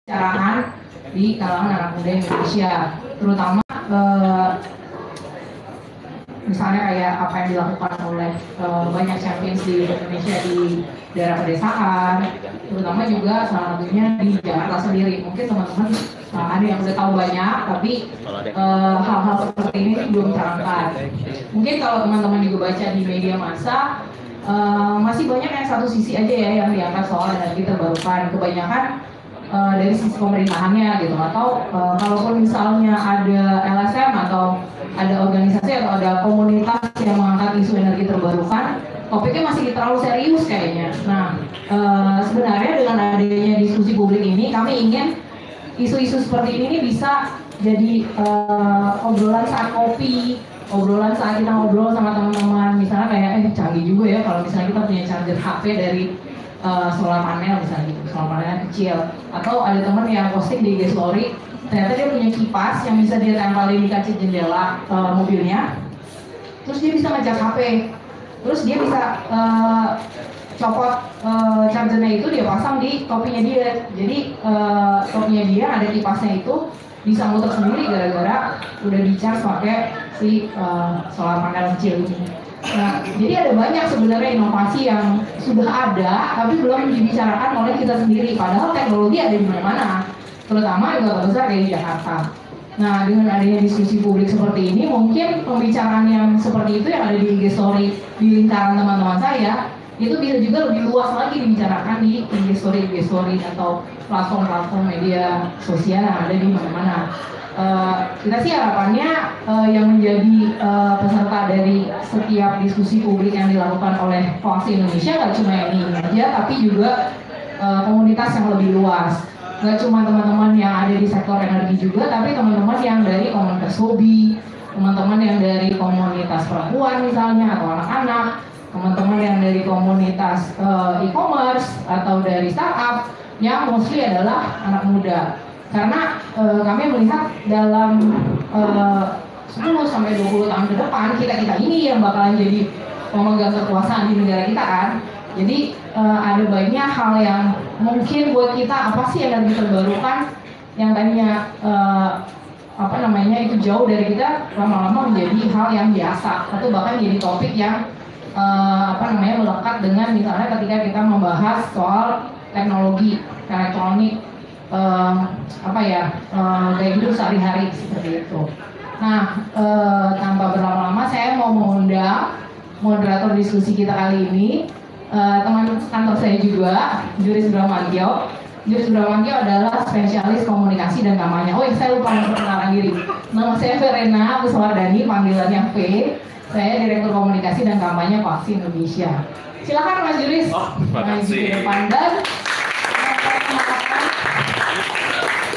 pembicaraan di kalangan anak muda Indonesia, terutama misalnya kayak apa yang dilakukan oleh banyak champions di Indonesia di daerah pedesaan, terutama juga salah satunya di Jakarta sendiri. Mungkin teman-teman ada yang udah tahu banyak, tapi hal-hal seperti ini belum terangkat. Mungkin kalau teman-teman juga baca di media massa, masih banyak yang satu sisi aja ya yang diangkat soal energi terbarukan. Kebanyakan dari sisi pemerintahannya gitu, atau kalaupun misalnya ada LSM atau ada organisasi atau ada komunitas yang mengangkat isu energi terbarukan, topiknya masih terlalu serius kayaknya. Nah, sebenarnya dengan adanya diskusi publik ini, kami ingin isu-isu seperti ini bisa jadi obrolan saat kopi, obrolan saat kita ngobrol sama teman-teman. Misalnya kayak canggih juga ya kalau misalnya kita punya charger HP dari solar panel misalnya gitu, solar panel kecil. Atau ada teman yang posting di IG story, ternyata dia punya kipas yang bisa dia tempelin di kaca jendela mobilnya, terus dia bisa ngecas HP, terus dia bisa copot chargernya itu dia pasang di topinya dia. Jadi topinya dia ada kipasnya itu bisa muter sendiri gara-gara udah di-charge pakai si solar panel kecil ini. Nah, jadi ada banyak sebenarnya inovasi yang sudah ada tapi belum dibicarakan oleh kita sendiri. Padahal teknologi ada di mana-mana, terutama di kota besar kayak di Jakarta. Nah, dengan adanya diskusi publik seperti ini, mungkin pembicaraan yang seperti itu yang ada di IG Story di lingkaran teman-teman saya, itu bisa juga lebih luas lagi dibicarakan di IG Story atau platform-platform media sosial yang ada di mana-mana. Kita sih harapannya yang menjadi peserta dari setiap diskusi publik yang dilakukan oleh Koalisi Indonesia nggak cuma yang ini aja, tapi juga komunitas yang lebih luas. Nggak cuma teman-teman yang ada di sektor energi juga, tapi teman-teman yang dari komunitas hobi, teman-teman yang dari komunitas perempuan misalnya atau anak-anak, teman-teman yang dari komunitas e-commerce atau dari startup yang mostly adalah anak muda. Karena kami melihat dalam 10-20 tahun ke depan kita ini yang bakalan jadi pemegang kekuasaan di negara kita kan. Jadi ada banyak hal yang mungkin buat kita apa sih energi terbarukan yang tadinya itu jauh dari kita, lama-lama menjadi hal yang biasa atau bahkan jadi topik yang melekat dengan misalnya ketika kita membahas soal teknologi elektronik, gaya hidup sehari-hari seperti itu. Nah, tanpa berlama-lama saya mau mengundang moderator diskusi kita kali ini, teman kantor saya juga, Juris Bramantyo. Juris Bramantyo adalah spesialis komunikasi dan kampanye. Oh, saya lupa memperkenalkan diri. Nama saya Verena Puswardani, panggilannya V. Saya Direktur Komunikasi dan Kampanye Koalisi Indonesia. Silakan Mas Juris. Terima kasih. Di depan dan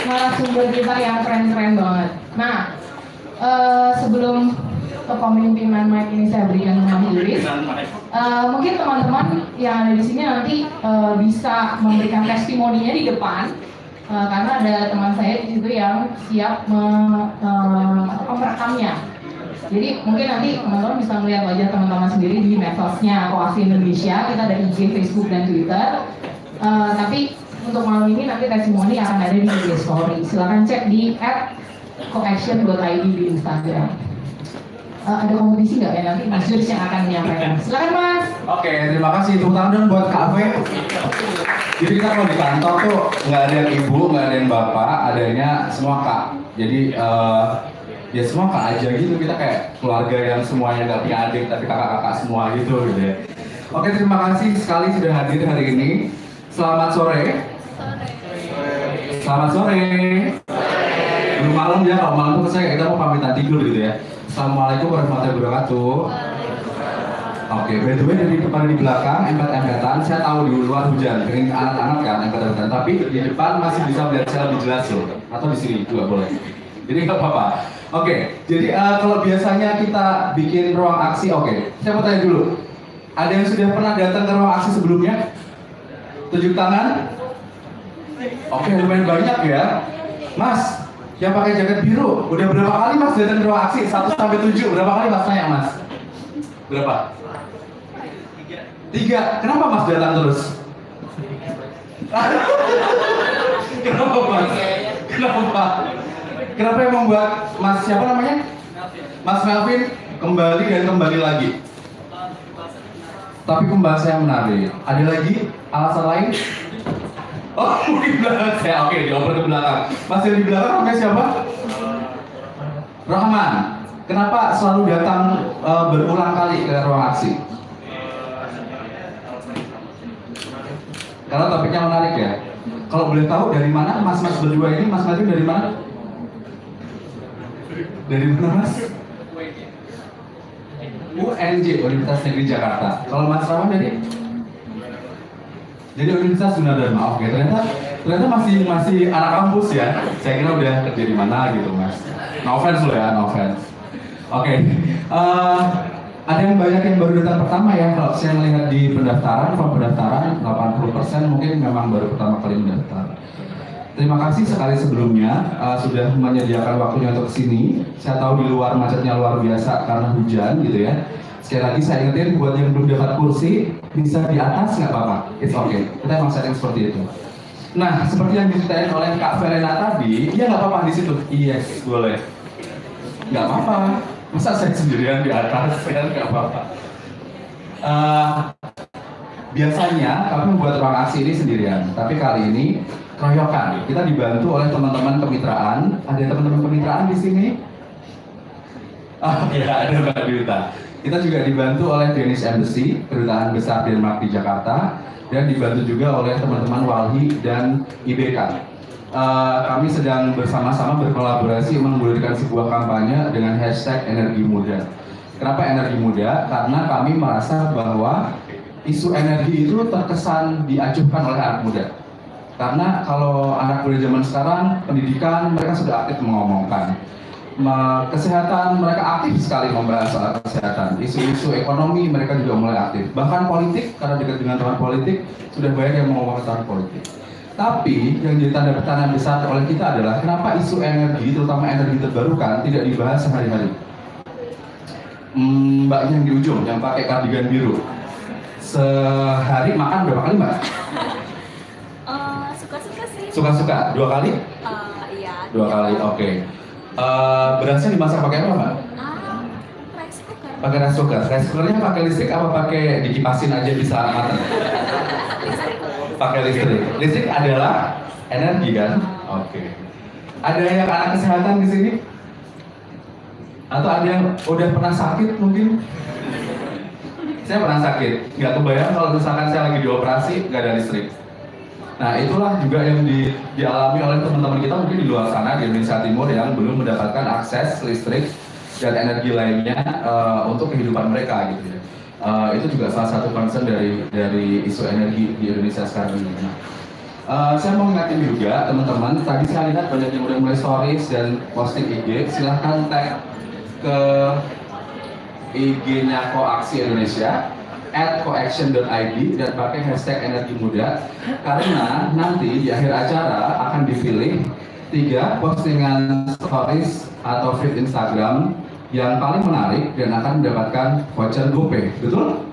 narasumber kita yang keren-keren banget. Nah, sebelum kepemimpinan Mike ini saya berikan ke Mas Juris, mungkin teman-teman yang ada di sini nanti bisa memberikan testimoninya di depan, karena ada teman saya di situ yang siap merekamnya. Jadi mungkin nanti teman-teman bisa melihat wajah teman-teman sendiri di medsosnya Koalisi Indonesia. Kita ada IG, Facebook, dan Twitter. Tapi untuk malam ini nanti testimoni akan ada di IG Story. Silahkan cek di @coaction.id di Instagram. Ada kompetisi nggak ya nanti Mas Juris yang akan menyampaikan? Silakan Mas. Oke, terima kasih. Tepuk tangan dong buat Kak Ave. Jadi kita kalau di kantor tuh nggak ada yang ibu, nggak ada yang bapak, adanya semua kak. Jadi ya semua kak aja gitu, kita kayak keluarga yang semuanya nggak punya adik tapi kakak-kakak semua gitu ya. Oke, terima kasih sekali sudah hadir hari ini. Selamat sore. Selamat sore. Belum malam ya, kalau malam tuh kita mau pamitan tidur gitu ya. Assalamualaikum warahmatullahi wabarakatuh. Oke, by the way dari depan di belakang empet-empetan, saya tahu di luar hujan, pengen anak-anak kan empet-empetan, tapi di depan masih bisa melihat saya lebih jelas loh, atau di sini juga boleh. Jadi nggak apa-apa. Oke, jadi kalau biasanya kita bikin ruang aksi, oke, saya mau tanya dulu, ada yang sudah pernah datang ke ruang aksi sebelumnya? Tunjuk tangan. Oke, lumayan banyak ya. Mas, yang pakai jaket biru, udah berapa kali Mas datang ke ruang aksi? 1-7, berapa kali Mas tanya Mas? Berapa? 3. Kenapa Mas datang terus? Kenapa Mas? Kenapa yang membuat Mas siapa namanya? Mas Melvin kembali dan kembali lagi? Tapi pembahasan yang menarik. Ada lagi alasan lain? Oh, mungkin belakang saya. Oke, dioper ke belakang. Mas yang di belakang namanya siapa? Rahman. Kenapa selalu datang berulang kali ke ruang aksi? Karena topiknya menarik ya. Kalau boleh tahu dari mana mas-mas berdua ini? Mas Melvin dari mana? Dari mana mas? UNJ, Universitas Negeri Jakarta. Kalau Mas Rahman dari? Jadi Universitas Gunadarma. Oke, ternyata masih anak kampus ya. Saya kira udah kerja di mana gitu Mas. No offense loh ya, no offense. Oke, ada yang banyak yang baru datang pertama ya. Kalau saya melihat di pendaftaran, form pendaftaran 80% mungkin memang baru pertama kali mendaftar. Terima kasih sekali sebelumnya sudah menyediakan waktunya untuk kesini. Saya tahu di luar macetnya luar biasa karena hujan gitu ya. Sekali lagi saya ingetin buat yang belum dapat kursi bisa di atas nggak apa-apa, it's okay. Kita emang setting seperti itu. Nah seperti yang diceritain oleh Kak Verena tadi, ya nggak apa-apa di situ. Yes, boleh. Nggak apa-apa. Masa saya sendirian di atas ya nggak apa-apa. Biasanya kami membuat ruang aksi ini sendirian, tapi kali ini keroyokan. Kita dibantu oleh teman-teman kemitraan. Ada teman-teman kemitraan di sini? Oh ya, ada Mbak Duta. Kita juga dibantu oleh Danish Embassy, Kedutaan Besar Denmark di Jakarta, dan dibantu juga oleh teman-teman Walhi dan IBK. Kami sedang bersama-sama berkolaborasi menggulirkan sebuah kampanye dengan hashtag Energi Muda. Kenapa Energi Muda? Karena kami merasa bahwa isu energi itu terkesan diacuhkan oleh anak muda. Karena kalau anak muda zaman sekarang, pendidikan mereka sudah aktif mengomongkan. Kesehatan mereka aktif sekali membahas soal kesehatan. Isu-isu ekonomi mereka juga mulai aktif. Bahkan politik, karena dekat dengan teman politik, sudah banyak yang mengomongkan tentang politik. Tapi yang jadi tanda pertanyaan besar oleh kita adalah kenapa isu energi, terutama energi terbarukan, tidak dibahas sehari-hari. Mbaknya yang di ujung, yang pakai kardigan biru. Sehari makan berapa kali mbak? Suka-suka sih. Suka-suka? 2 kali? Iya. 2 kali, oke. Berasnya dimasak pakai apa mbak? Rice cooker. Pakai rice cooker. Rice cookernya pakai listrik apa pakai dikipasin aja bisa matang? Pakai listrik. Listrik adalah energi kan? Oke. Ada yang anak kesehatan di sini? Atau ada yang udah pernah sakit mungkin? Saya pernah sakit, nggak kebayang kalau misalkan saya lagi dioperasi nggak ada listrik. Nah itulah juga yang dialami oleh teman-teman kita mungkin di luar sana di Indonesia Timur yang belum mendapatkan akses listrik dan energi lainnya untuk kehidupan mereka gitu ya. Itu juga salah satu concern dari isu energi di Indonesia sekarang ini. Saya mau ingatin juga teman-teman, tadi saya lihat banyak yang udah mulai stories dan posting IG, silahkan tag ke IG-nya Koaksi Indonesia @coaction.id dan pakai hashtag energi muda karena nanti di akhir acara akan dipilih 3 postingan stories atau feed Instagram yang paling menarik dan akan mendapatkan voucher GoPay, betul?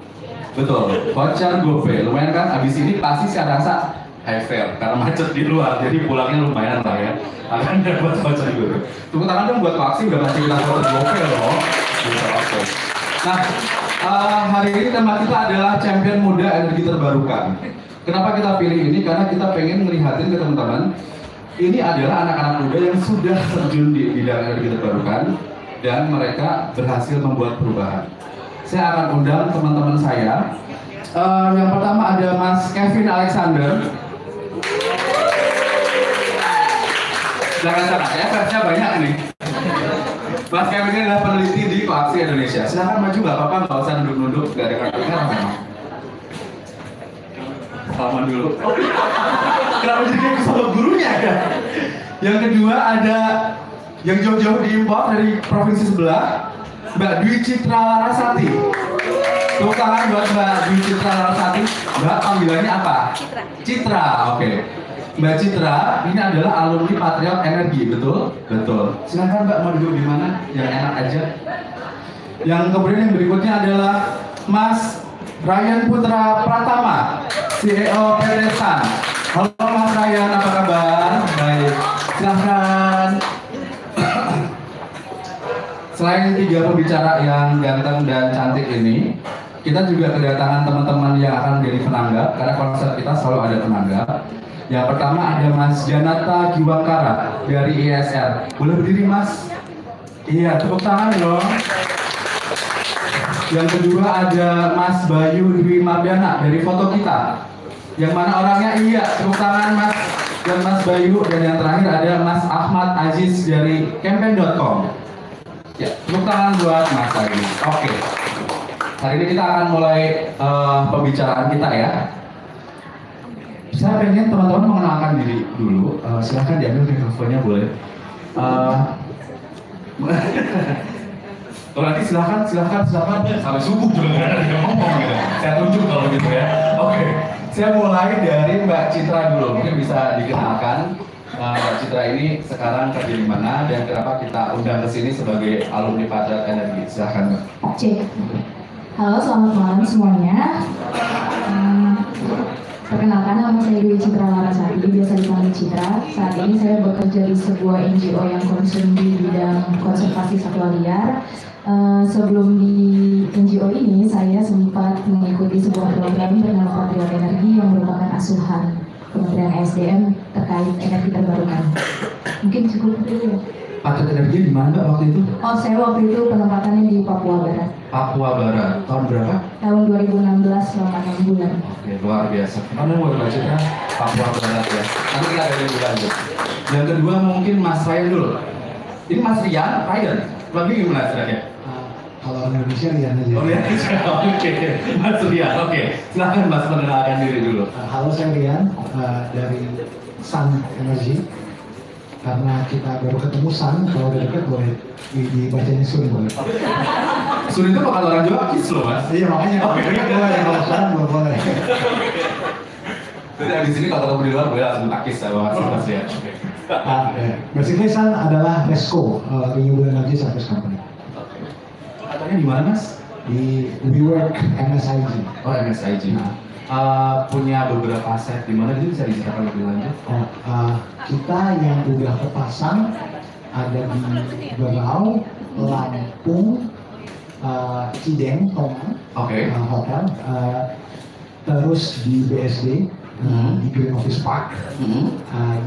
Betul, voucher GoPay. Lumayan kan, abis ini pasti saya rasa high fare karena macet di luar, jadi pulangnya lumayan lah ya. Akan dapat voucher GoPay. Tepuk tangan dong buat Koaksi udah ngasih kita voucher GoPay loh. Nah, hari ini tema kita adalah Champion Muda Energi Terbarukan. Kenapa kita pilih ini? Karena kita pengen ngelihatin ke teman-teman, ini adalah anak-anak muda yang sudah terjun di bidang energi terbarukan dan mereka berhasil membuat perubahan. Saya akan undang teman-teman saya. Yang pertama ada Mas Kevin Alexander. Jangan-jangan ya, versinya banyak nih. Mas Kevin ini adalah peneliti di Koaksi Indonesia. Silahkan maju, nggak apa-apa, nggak usah nunduk-nunduk, nggak ada kartu-kartu memang. Salaman dulu. Kenapa jadi kayak sama gurunya ya? Yang kedua ada yang jauh-jauh diimpor dari provinsi sebelah, Mbak Dwi Citra Larasati. Tepuk tangan buat Mbak Dwi Citra Larasati. Mbak panggilannya apa? Citra. Citra, oke. Mbak Citra, ini adalah alumni Patriot Energi, betul? Betul. Silakan Mbak, mau duduk di mana? Yang enak aja. Yang kemudian yang berikutnya adalah Mas Ryan Putra Pratama, CEO PT Sun. Halo Mas Ryan, apa kabar? Baik. Silakan Selain 3 pembicara yang ganteng dan cantik ini, kita juga kedatangan teman-teman yang akan menjadi penanggap, karena konsep kita selalu ada penanggap. Yang pertama ada Mas Janata Giwangkara dari ISR. Boleh berdiri Mas? Iya, tepuk tangan dong. Yang kedua ada Mas Bayu Dwi Mardana dari Foto Kita. Yang mana orangnya? Iya, tepuk tangan Mas dan Mas Bayu. Dan yang terakhir ada Mas Ahmad Aziz dari campaign.com. Ya, tepuk tangan buat Mas Aziz. Oke. Hari ini kita akan mulai pembicaraan kita ya. Saya pengen teman-teman mengenalkan diri dulu. Silahkan diambil mikrofonnya boleh. Kalau nanti silahkan sampai subuh juga nggak ada yang ngomong gitu. Saya tunjuk kalau gitu ya. Oke. Saya mulai dari Mbak Citra dulu. Mungkin bisa dikenalkan Mbak Citra ini sekarang kerja di mana dan kenapa kita undang ke sini sebagai alumni Patriot Energi. Silahkan Mbak. Cek. Halo, selamat malam semuanya. Perkenalkan, nama saya Dewi Citra Larasati, biasa dipanggil Citra. Saat ini saya bekerja di sebuah NGO yang concern di bidang konservasi satwa liar. Sebelum di NGO ini, saya sempat mengikuti sebuah program bernama Patriot Energi yang merupakan asuhan Kementerian SDM terkait energi terbarukan. Mungkin cukup dulu ya. Patriot Energi di mana Mbak waktu itu? Oh, saya waktu itu penempatannya di Papua Barat. Papua Barat. Tahun berapa? Tahun 2016 selama 6 bulan. Oke, luar biasa. Mana mau bacanya Papua Barat ya. Nanti kita ada yang lanjut. Yang kedua mungkin Mas Ryan dulu. Ini Mas Ryan. Lagi gimana ceritanya? Kalau orang Indonesia Rian aja. Oh ya, oke. Mas Ryan, oke. Silakan Mas mengenalkan diri dulu. Halo, saya Rian dari Sun Energy. Karena kita baru ketemu Sun, kalau udah deket boleh dibacanya Sun boleh. Sun itu bukan orang Jawa, Kis loh Mas. Iya, makanya Oke. boleh, kalau Sun boleh. Jadi abis ini kalau ketemu di luar boleh langsung takis sama Mas ya. Basically Sun adalah RESCO, Renewable Energy Service Company. Katanya di mana Mas? Di WeWork MSIG. Oh MSIG. Punya beberapa aset di mana itu bisa diceritakan lebih lanjut? Kita yang udah kepasang ada di Berau, Lampung, Cideng, Tomang, Oke. hotel, terus di BSD, di Green Office Park,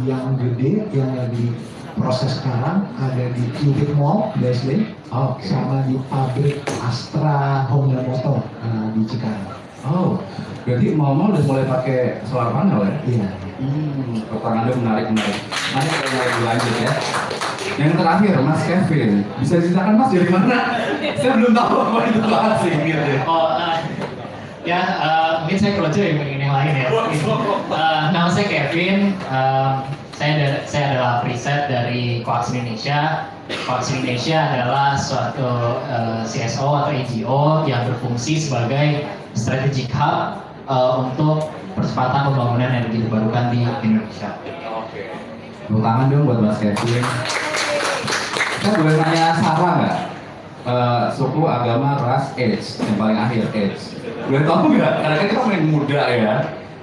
yang gede yang lagi proses sekarang ada di Cubic Mall BSD, sama di pabrik Astra Honda Motor di Cikarang. Oh, berarti mau udah mulai pakai solar panel ya? Iya. Pertanyaan Anda menarik. Mari kita mulai lanjut ya. Yang terakhir, Mas Kevin. Bisa diceritakan Mas dari mana? Saya belum tahu apa itu asing gitu ya. Mungkin saya kelucu yang lain ya. Nama saya Kevin. Saya adalah preset dari Coax Indonesia. Coax Indonesia adalah suatu CSO atau NGO yang berfungsi sebagai strategic hub untuk percepatan pembangunan energi terbarukan di Indonesia. Oke. Tepuk tangan dong buat Mas Kevin. Kita boleh nanya Sarah nggak? Suku, agama, ras, age, yang paling akhir age. Boleh tahu nggak? Karena kan kita main muda ya.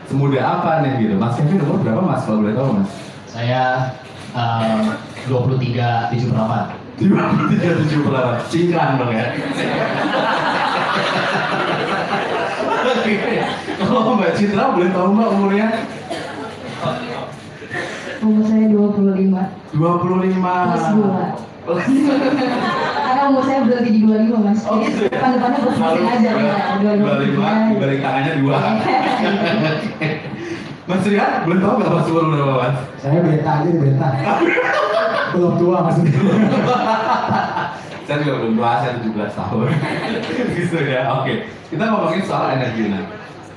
Semuda apa nih gitu? Mas Kevin umur berapa Mas? Kalau boleh tahu Mas? Saya 2378. 2378. Cingkrang dong ya. Kalau Mbak Citra boleh tahu Mbak umurnya? Umur saya 25. 25. Plus 2. Karena umur saya belum di 25 Mas. Oh, gitu ya? Depan-depannya berfungsi aja ya. 25, dibalik tangannya 2. Mas Rian, boleh tahu nggak Mas umur berapa Mas? Saya beta aja di beta. Belum tua Mas. Saya juga belum tua, saya 17 tahun. Gitu ya, oke. Kita ngomongin soal energi nah.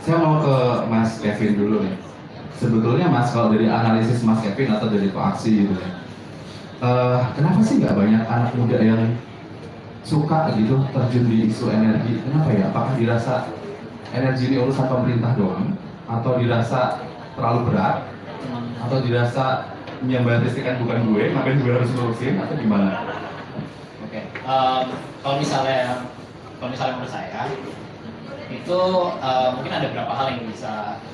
Saya mau ke Mas Kevin dulu nih. Sebetulnya Mas, kalau dari analisis Mas Kevin atau dari koaksi gitu ya, kenapa sih nggak banyak anak muda yang suka gitu terjun di isu energi? Kenapa ya? Apakah dirasa energi ini urusan pemerintah doang? Atau dirasa terlalu berat? Atau dirasa yang bayar listrikan bukan gue, makanya gue harus ngurusin? Atau gimana? Oke. Kalau misalnya menurut saya itu mungkin ada beberapa hal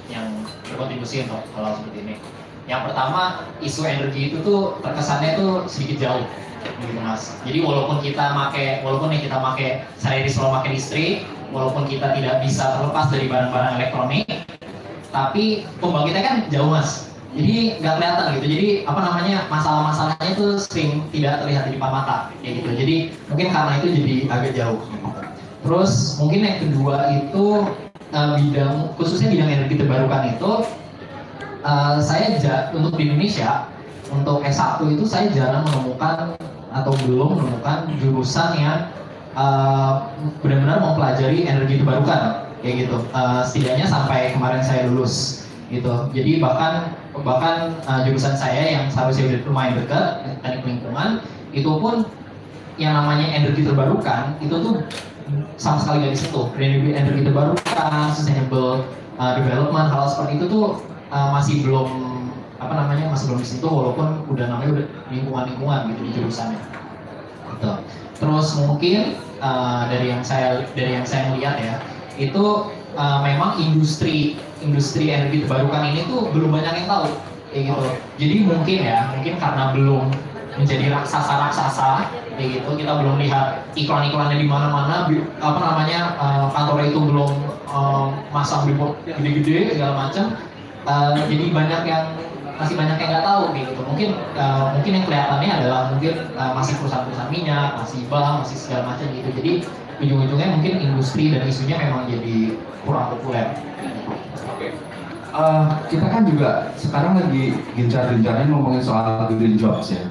yang berkontribusi untuk hal seperti ini. Yang pertama, isu energi itu tuh terkesannya tuh sedikit jauh gitu Mas. Jadi walaupun yang kita pakai sehari-hari selalu pakai listrik, walaupun kita tidak bisa terlepas dari barang-barang elektronik, tapi pembangkitnya kan jauh Mas. Jadi nggak kelihatan gitu. Jadi apa namanya, masalah-masalahnya itu sering tidak terlihat di depan mata kayak gitu. Jadi mungkin karena itu jadi agak jauh. Terus mungkin yang kedua itu khususnya bidang energi terbarukan itu untuk di Indonesia untuk S1 itu saya jarang menemukan atau belum menemukan jurusan yang benar-benar mempelajari energi terbarukan kayak gitu. Setidaknya sampai kemarin saya lulus gitu. Jadi bahkan jurusan saya yang seharusnya lumayan dekat, teknik lingkungan, itu pun yang namanya energi terbarukan itu tuh sama sekali nggak disentuh. Energi terbarukan, sustainable development, hal seperti itu tuh masih belum disentuh, walaupun namanya udah lingkungan gitu di jurusannya. Gitu. Terus mungkin dari yang saya lihat ya, itu memang industri energi terbarukan ini tuh belum banyak yang tahu kayak gitu. Jadi mungkin karena belum menjadi raksasa kayak gitu, kita belum lihat iklan-iklannya di mana-mana, kantor itu belum masang billboard gede-gede segala macam. Jadi masih banyak yang nggak tahu kayak gitu. Mungkin yang kelihatannya adalah masih perusahaan-perusahaan minyak, masih bank, masih segala macam gitu. Jadi ujung-ujungnya mungkin industri dan isunya memang jadi kurang populer. Kita kan juga sekarang lagi gencar-gencarnya ngomongin soal green jobs ya.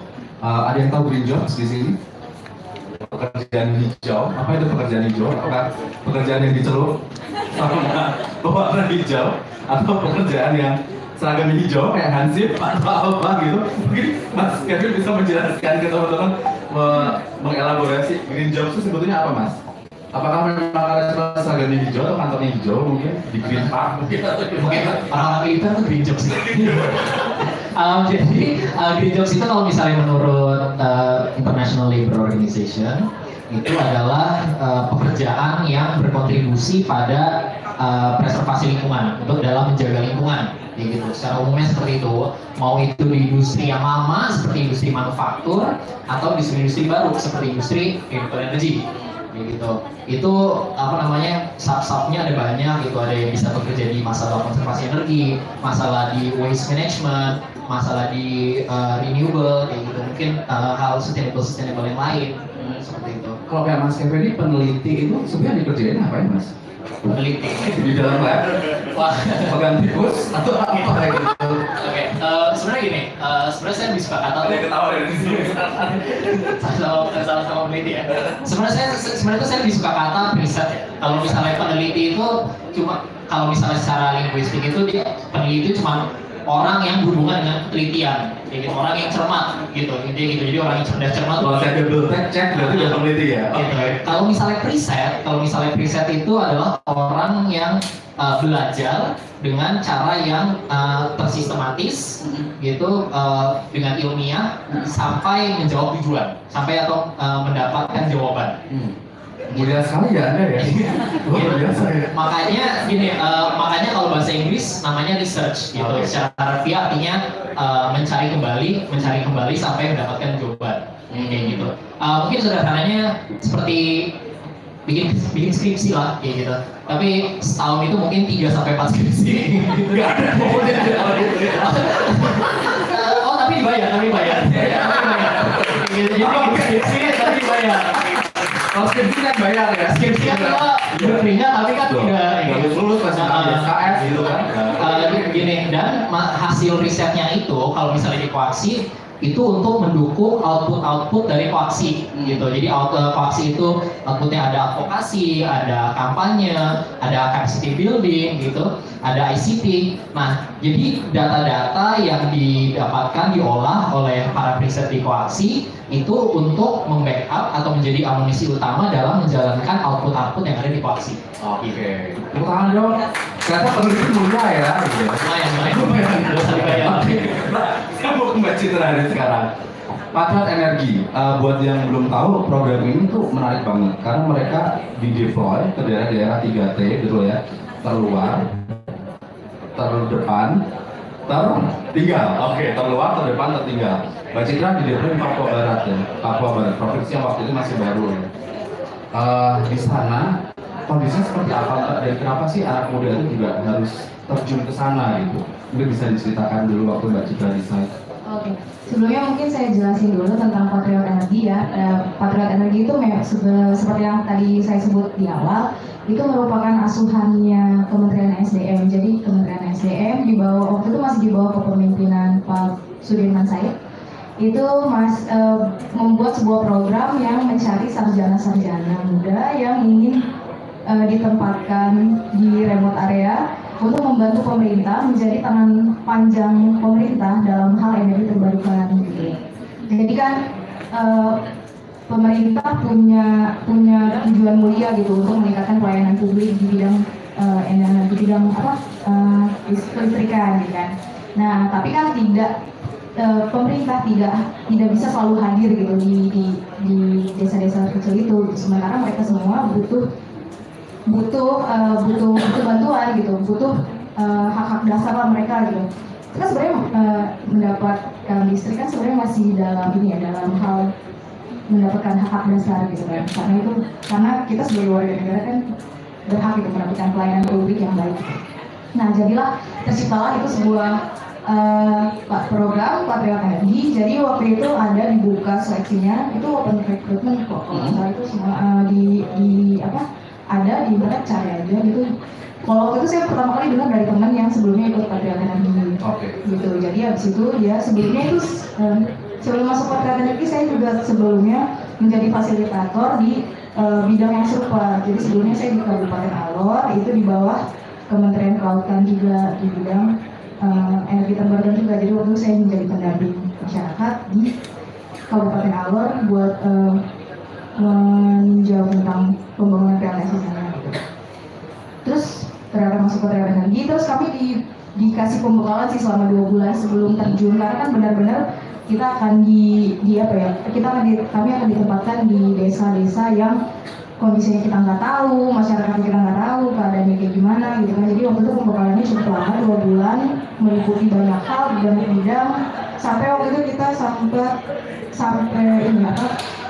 Ada yang tahu green jobs di sini? Pekerjaan hijau. Apa itu pekerjaan hijau? Apakah pekerjaan yang dicelup sama pewarna hijau, atau pekerjaan yang seragam hijau kayak hansip atau apa gitu? Mungkin Mas Kevin bisa menjelaskan ke teman-teman, mengelaborasi green jobs itu sebetulnya apa, Mas? Apakah memang ada seragam hijau atau kantornya hijau mungkin di Green Park mungkin orang-orang militer tuh green jobs jadi green jobs itu kalau misalnya menurut International Labour Organization itu adalah pekerjaan yang berkontribusi pada preservasi lingkungan, untuk dalam menjaga lingkungan gitu. Secara umumnya seperti itu, mau itu di industri yang lama seperti industri manufaktur atau di industri baru seperti industri renewable energy gitu. Itu sub-subnya ada banyak gitu. Ada yang bisa bekerja di masalah konservasi energi, masalah di waste management, masalah di renewable kayak gitu. Mungkin hal sustainable yang lain seperti itu. Kalau kayak Mas Kevin ini peneliti itu sebenarnya dikerjain apa ya, Mas? Peneliti di dalam lab, pegang tikus atau apa kayak gitu? Oke, sebenarnya gini, sebenarnya saya bisa kata ada yang ketawa dari sini. sama peneliti ya. Sebenarnya saya lebih suka kata riset ya. Kalau misalnya peneliti itu kalau misalnya secara linguistik itu peneliti itu cuma orang yang berhubungan dengan penelitian, gitu. Orang yang cermat gitu. Jadi orang yang cerdas cermat. Kalau saya double cek berarti udah peneliti ya. Gitu. Kalau misalnya preset itu adalah orang yang belajar dengan cara yang tersistematis gitu, dengan ilmiah sampai menjawab tujuan, atau mendapatkan jawaban. Mulia sekali ya Anda ya. Luar biasa ya. Makanya kalau bahasa Inggris namanya research gitu. Secara harfiah artinya mencari kembali sampai mendapatkan jawaban. Kayak gitu. Mungkin sederhananya seperti bikin skripsi lah kayak gitu. Tapi setahun itu mungkin 3 sampai 4 skripsi. Enggak ada. Tapi dibayar. Jadi skripsi tapi dibayar. Kalau skripsi kan bayar ya. Skripsi kan buktinya tapi kan tidak lulus pasti SKS gitu kan. Gini, dan hasil risetnya itu kalau misalnya di koaksi itu untuk mendukung output dari koaksi gitu. Jadi koaksi itu outputnya ada advokasi, ada kampanye, ada capacity building gitu, ada ICT. Nah, jadi data-data yang diolah oleh para riset di koaksi itu untuk membackup atau menjadi amunisi utama dalam menjalankan output yang ada di koaksi. Oke. Tepuk tangan dong. Ternyata peneliti mulia ya. Lumayan. Saya mau ke Mbak Citra sekarang. Patriot Energi, buat yang belum tahu, program ini tuh menarik banget karena mereka di-deploy ke daerah-daerah 3T gitu ya, terluar, terdepan, tertinggal. Oke, terluar, terdepan, tertinggal. Mbak Citra di Depok Papua Barat ya, Papua Barat, provinsi yang waktu itu masih baru ya. Di sana kondisinya seperti apa Mbak? Dan kenapa sih anak muda itu juga harus terjun ke sana gitu? Mungkin bisa diceritakan dulu waktu Mbak Citra di sana. Oke, sebelumnya mungkin saya jelasin dulu tentang Patriot Energi ya. Patriot Energi itu seperti yang tadi saya sebut di awal, itu merupakan asuhannya Kementerian SDM. Jadi Kementerian SDM waktu itu masih di bawah kepemimpinan Pak Sudirman Said. Itu membuat sebuah program yang mencari sarjana-sarjana muda yang ingin ditempatkan di remote area untuk membantu pemerintah menjadi tangan panjang pemerintah dalam hal energi terbarukan gitu. Jadi kan pemerintah punya tujuan mulia gitu untuk meningkatkan pelayanan publik di bidang listrikan gitu kan. Nah, tapi kan pemerintah tidak bisa selalu hadir gitu di desa-desa kecil itu. Sementara mereka semua butuh bantuan gitu, butuh hak-hak dasar lah mereka gitu. Kita sebenarnya mendapatkan listrik kan sebenarnya masih dalam hal mendapatkan hak-hak dasar gitu kan. Karena kita sebagai warga negara kan berhak gitu mendapatkan pelayanan publik yang baik. Nah, jadilah terciptalah itu sebuah program Patriot Energi. Jadi waktu itu ada dibuka seleksinya, itu open recruitment kok. Kalau misalnya itu semua ada di internet, cari aja gitu. Kalau waktu itu saya pertama kali dengar dari teman yang sebelumnya ikut Patriot Energi. Gitu. Jadi habis itu dia sebelumnya itu sebelum masuk Patriot Energi saya juga sebelumnya menjadi fasilitator di bidang yang serupa. Jadi sebelumnya saya di Kabupaten Alor, itu di bawah Kementerian Kelautan juga di bidang energi terbarukan juga. Jadi waktu itu saya menjadi pendamping masyarakat di Kabupaten Alor buat menjawab tentang pembangunan PLTS di sana. Terus ternyata masuk ke Patriot Energi, terus kami dikasih pembekalan sih selama 2 bulan sebelum terjun, karena kan benar-benar kita akan kami akan ditempatkan di desa-desa yang kondisinya kita nggak tahu, masyarakat kita nggak tahu keadaannya kayak gimana gitu kan. Jadi waktu itu pembekalannya cukup lama, 2 bulan, meliputi banyak hal, banyak bidang, sampai waktu itu kita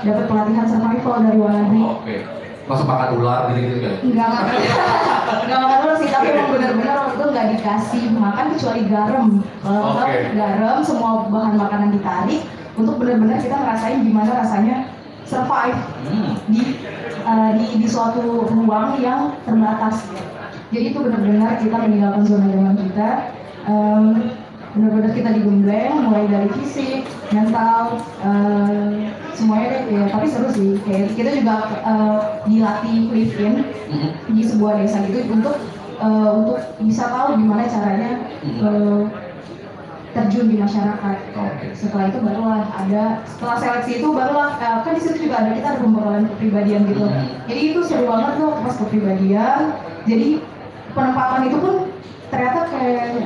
dapat pelatihan survival dari luar negeri. Masuk makan ular gitu kan? Nggak makan ular sih, tapi emang benar-benar waktu itu nggak dikasih makan kecuali garam. Kalau garam, semua bahan makanan ditarik untuk benar-benar kita ngerasain gimana rasanya survive di suatu ruang yang terbatas. Jadi itu benar-benar kita meninggalkan zona nyaman kita. Benar-benar kita digembleng mulai dari fisik, mental, semuanya deh ya. Tapi seru sih, kayak kita juga dilatih live in di sebuah desa gitu untuk bisa tahu gimana caranya terjun di masyarakat. Setelah itu barulah setelah seleksi itu barulah kan di situ juga kita ada pembekalan kepribadian gitu. Jadi itu seru banget tuh pas kepribadian. Jadi penempatan itu pun ternyata kayak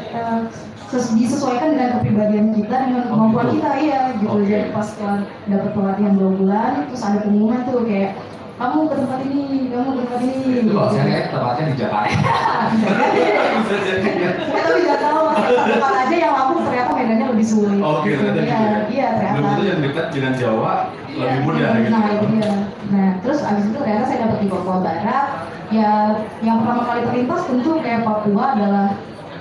disesuaikan dengan kepribadian kita, dengan kemampuan kita gitu. Jadi pas setelah dapat pelatihan 2 bulan, terus ada pengumuman tuh kayak kamu ke tempat ini. Itu kalau saya lihat tempatnya di Jakarta. Tapi nggak tahu, tempat aja yang aku ternyata medannya lebih sulit. Iya ternyata. Betul yang dekat dengan Jawa lebih mudah gitu. Nah itu dia. Nah terus abis itu ternyata saya dapat di Papua Barat. Ya yang pertama kali terlintas tentu kayak Papua adalah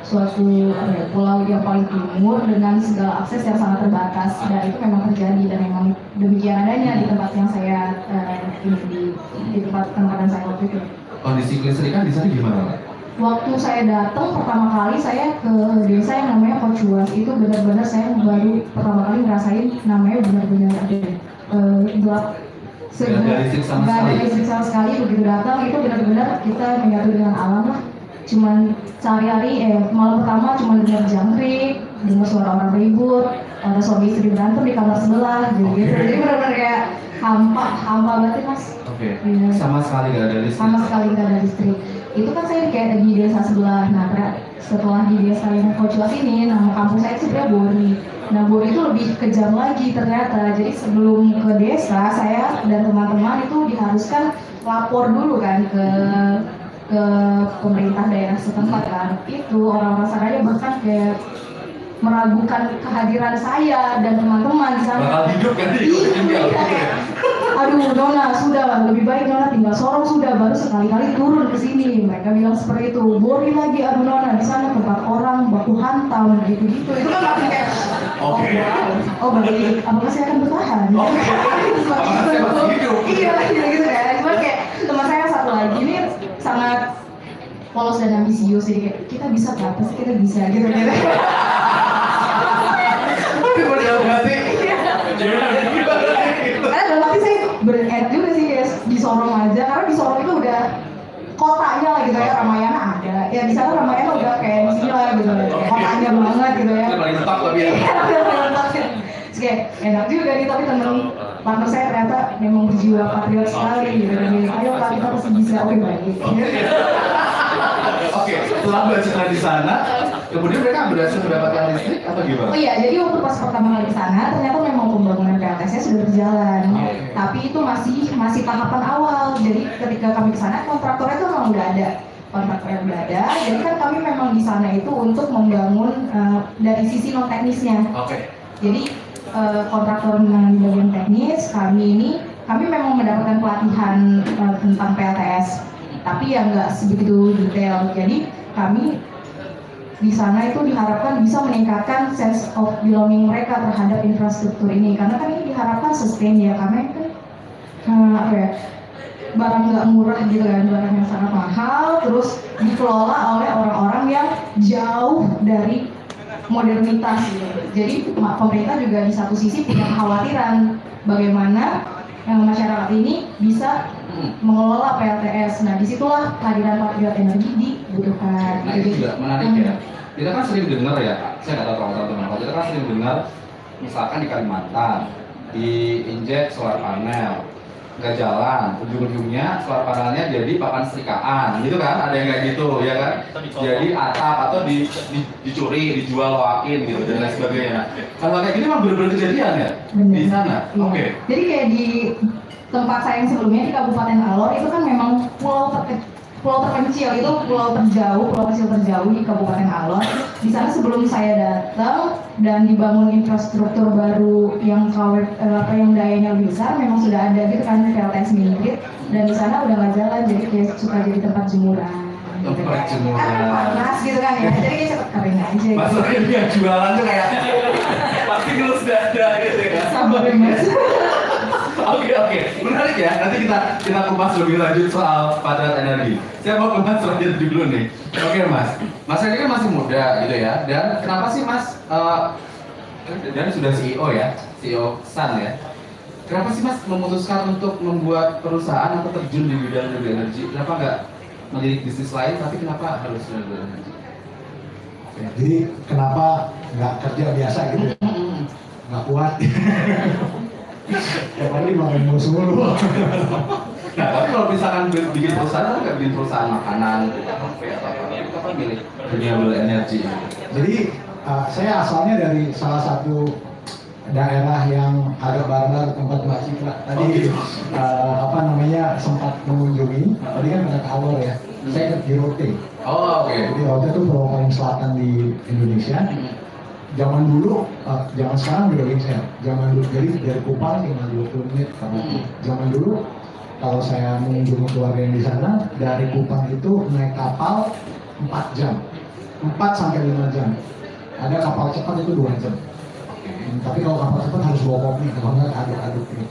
suatu pulau yang paling timur dengan segala akses yang sangat terbatas, dan itu memang terjadi dan memang demikian adanya di tempat yang saya di tempat penempatan saya waktu itu. Kondisi kelistrikan di sana gimana? Waktu saya datang pertama kali saya ke desa yang namanya Kocuas, itu benar-benar saya baru pertama kali ngerasain namanya benar-benar gelap. Nggak ada listrik sama sekali. Begitu datang itu benar-benar kita menyatu dengan alam lah. Cuman sehari-hari malam pertama cuma dengar jangkrik, dengar suara orang ribut, ada suami istri berantem di kamar sebelah gitu. Jadi benar-benar kayak hampa banget Mas. Ya. Sama sekali nggak ada listrik. Sama sekali nggak ada listrik. Itu kan saya kayak di desa sebelah. Nah setelah di desa yang Kocuas ini, nama kampung saya itu sebenarnya Bori. Nah Bori itu lebih kejam lagi ternyata. Jadi sebelum ke desa, saya dan teman-teman itu diharuskan lapor dulu kan ke pemerintah daerah setempat kan. Itu orang-orang sananya bahkan kayak meragukan kehadiran saya dan teman-teman di sana. Bakal hidup kan dia ikut tinggal. Aduh Nona, sudah lebih baik Nona tinggal Sorong sudah, baru sekali-kali turun ke sini. Mereka bilang seperti itu. Bori lagi, aduh Nona di sana tempat orang baku hantam gitu-gitu. Itu kan aku kayak Oke. oh baik, apakah saya akan bertahan? Apakah saya masih hidup? Iya, gitu kan. Cuma kayak teman saya satu lagi ini sangat polos dan ambisius, jadi kayak kita bisa apa sih, kita bisa gitu. Aduh, dalam hati. Karena dalam hati saya berenet juga sih guys, di Sorong aja, karena di Sorong itu udah kotanya lah gitu ya, Ramayana ada, ya di sana Ramayana udah kayak di sini lah gitu, kayak kotanya banget gitu ya. Itu paling tetap tapi ya. Iya, paling tetap sih. Terus kayak enak juga nih, tapi temen partner saya ternyata memang berjiwa patriot sekali gitu, dan dia, ayo Kak kita pasti bisa, oke baik. Oke, setelah belajar di sana, kemudian mereka berhasil mendapatkan listrik atau gimana? Oh iya, jadi waktu pas pertama kali di sana ternyata memang pembangunan PLTS-nya sudah berjalan, tapi itu masih tahapan awal. Jadi ketika kami ke sana kontraktornya itu memang udah ada, kontraktornya udah ada. Jadi kan kami memang di sana itu untuk membangun dari sisi non teknisnya. Oke. Jadi kontraktor menangani bagian teknis, kami memang mendapatkan pelatihan tentang PLTS, tapi ya nggak sebegitu detail. Jadi kami di sana itu diharapkan bisa meningkatkan sense of belonging mereka terhadap infrastruktur ini, karena kan ini diharapkan sustain ya, karena kan apa ya, barang nggak murah gitu kan, barang yang sangat mahal, terus dikelola oleh orang-orang yang jauh dari modernitas gitu. Jadi pemerintah juga di satu sisi punya kekhawatiran bagaimana masyarakat ini bisa mengelola PLTS. Nah disitulah kehadiran Patriot Energi dibutuhkan. Nah itu juga menarik ya. Kita kan sering dengar ya, saya nggak tahu teman-teman, kita kan sering dengar misalkan di Kalimantan diinjek solar panel, nggak jalan, ujung-ujungnya solar panelnya jadi papan setrikaan, gitu kan? Ada yang kayak gitu, ya kan? Jadi atap atau dicuri, dijual loakin gitu dan lain sebagainya. Nah, kalau kayak gini memang benar-benar kejadian ya di sana. Iya. Oke. Jadi kayak di tempat saya yang sebelumnya di Kabupaten Alor itu kan memang pulau terpencil, itu pulau terjauh, pulau kecil terjauh di Kabupaten Alor. Di sana sebelum saya datang dan dibangun infrastruktur baru yang yang dayanya lebih besar, memang sudah ada gitu kan PLTS mini grid, dan di sana udah nggak jalan, jadi kayak suka jadi tempat jemuran. Tempat jemuran. Kan panas gitu kan ya, jadi kayak cepet kering aja. Maksudnya dia jualan tuh kayak pasti ngelus dada gitu ya. Sabar ya mas. Oke, menarik ya. Nanti kita kupas lebih lanjut soal Patriot Energi. Saya mau kupas lanjut dulu nih. Oke mas, mas ini kan masih muda gitu ya. Dan kenapa sih mas? Dan sudah CEO ya, CEO Sun ya. Kenapa sih mas memutuskan untuk membuat perusahaan atau terjun di bidang renewable energy? Kenapa nggak memiliki bisnis lain? Tapi kenapa harus renewable energy? Jadi kenapa nggak kerja biasa gitu? Nggak kuat. Ya paling makan musuh mulu. Nah, tapi kalau misalkan bikin perusahaan, kan nggak bikin perusahaan makanan, kafe atau apa, tapi kapan milih renewable energy? Jadi saya asalnya dari salah satu daerah yang agak barbar tempat Mbak Citra tadi sempat mengunjungi. Tadi kan ada Alor ya. Saya ke Girote. Oh, oke. Jadi Girote itu pulau paling selatan di Indonesia. Zaman dulu, zaman sekarang udah geser. Zaman dulu, jadi dari Kupang tinggal 20 menit. Zaman dulu, kalau saya mengunjungi keluarga yang di sana, dari Kupang itu naik kapal 4 jam, 4 sampai 5 jam. Ada kapal cepat itu 2 jam. Tapi kalau kapal cepat harus bawa kopi, kalau nggak aduk-aduk gitu.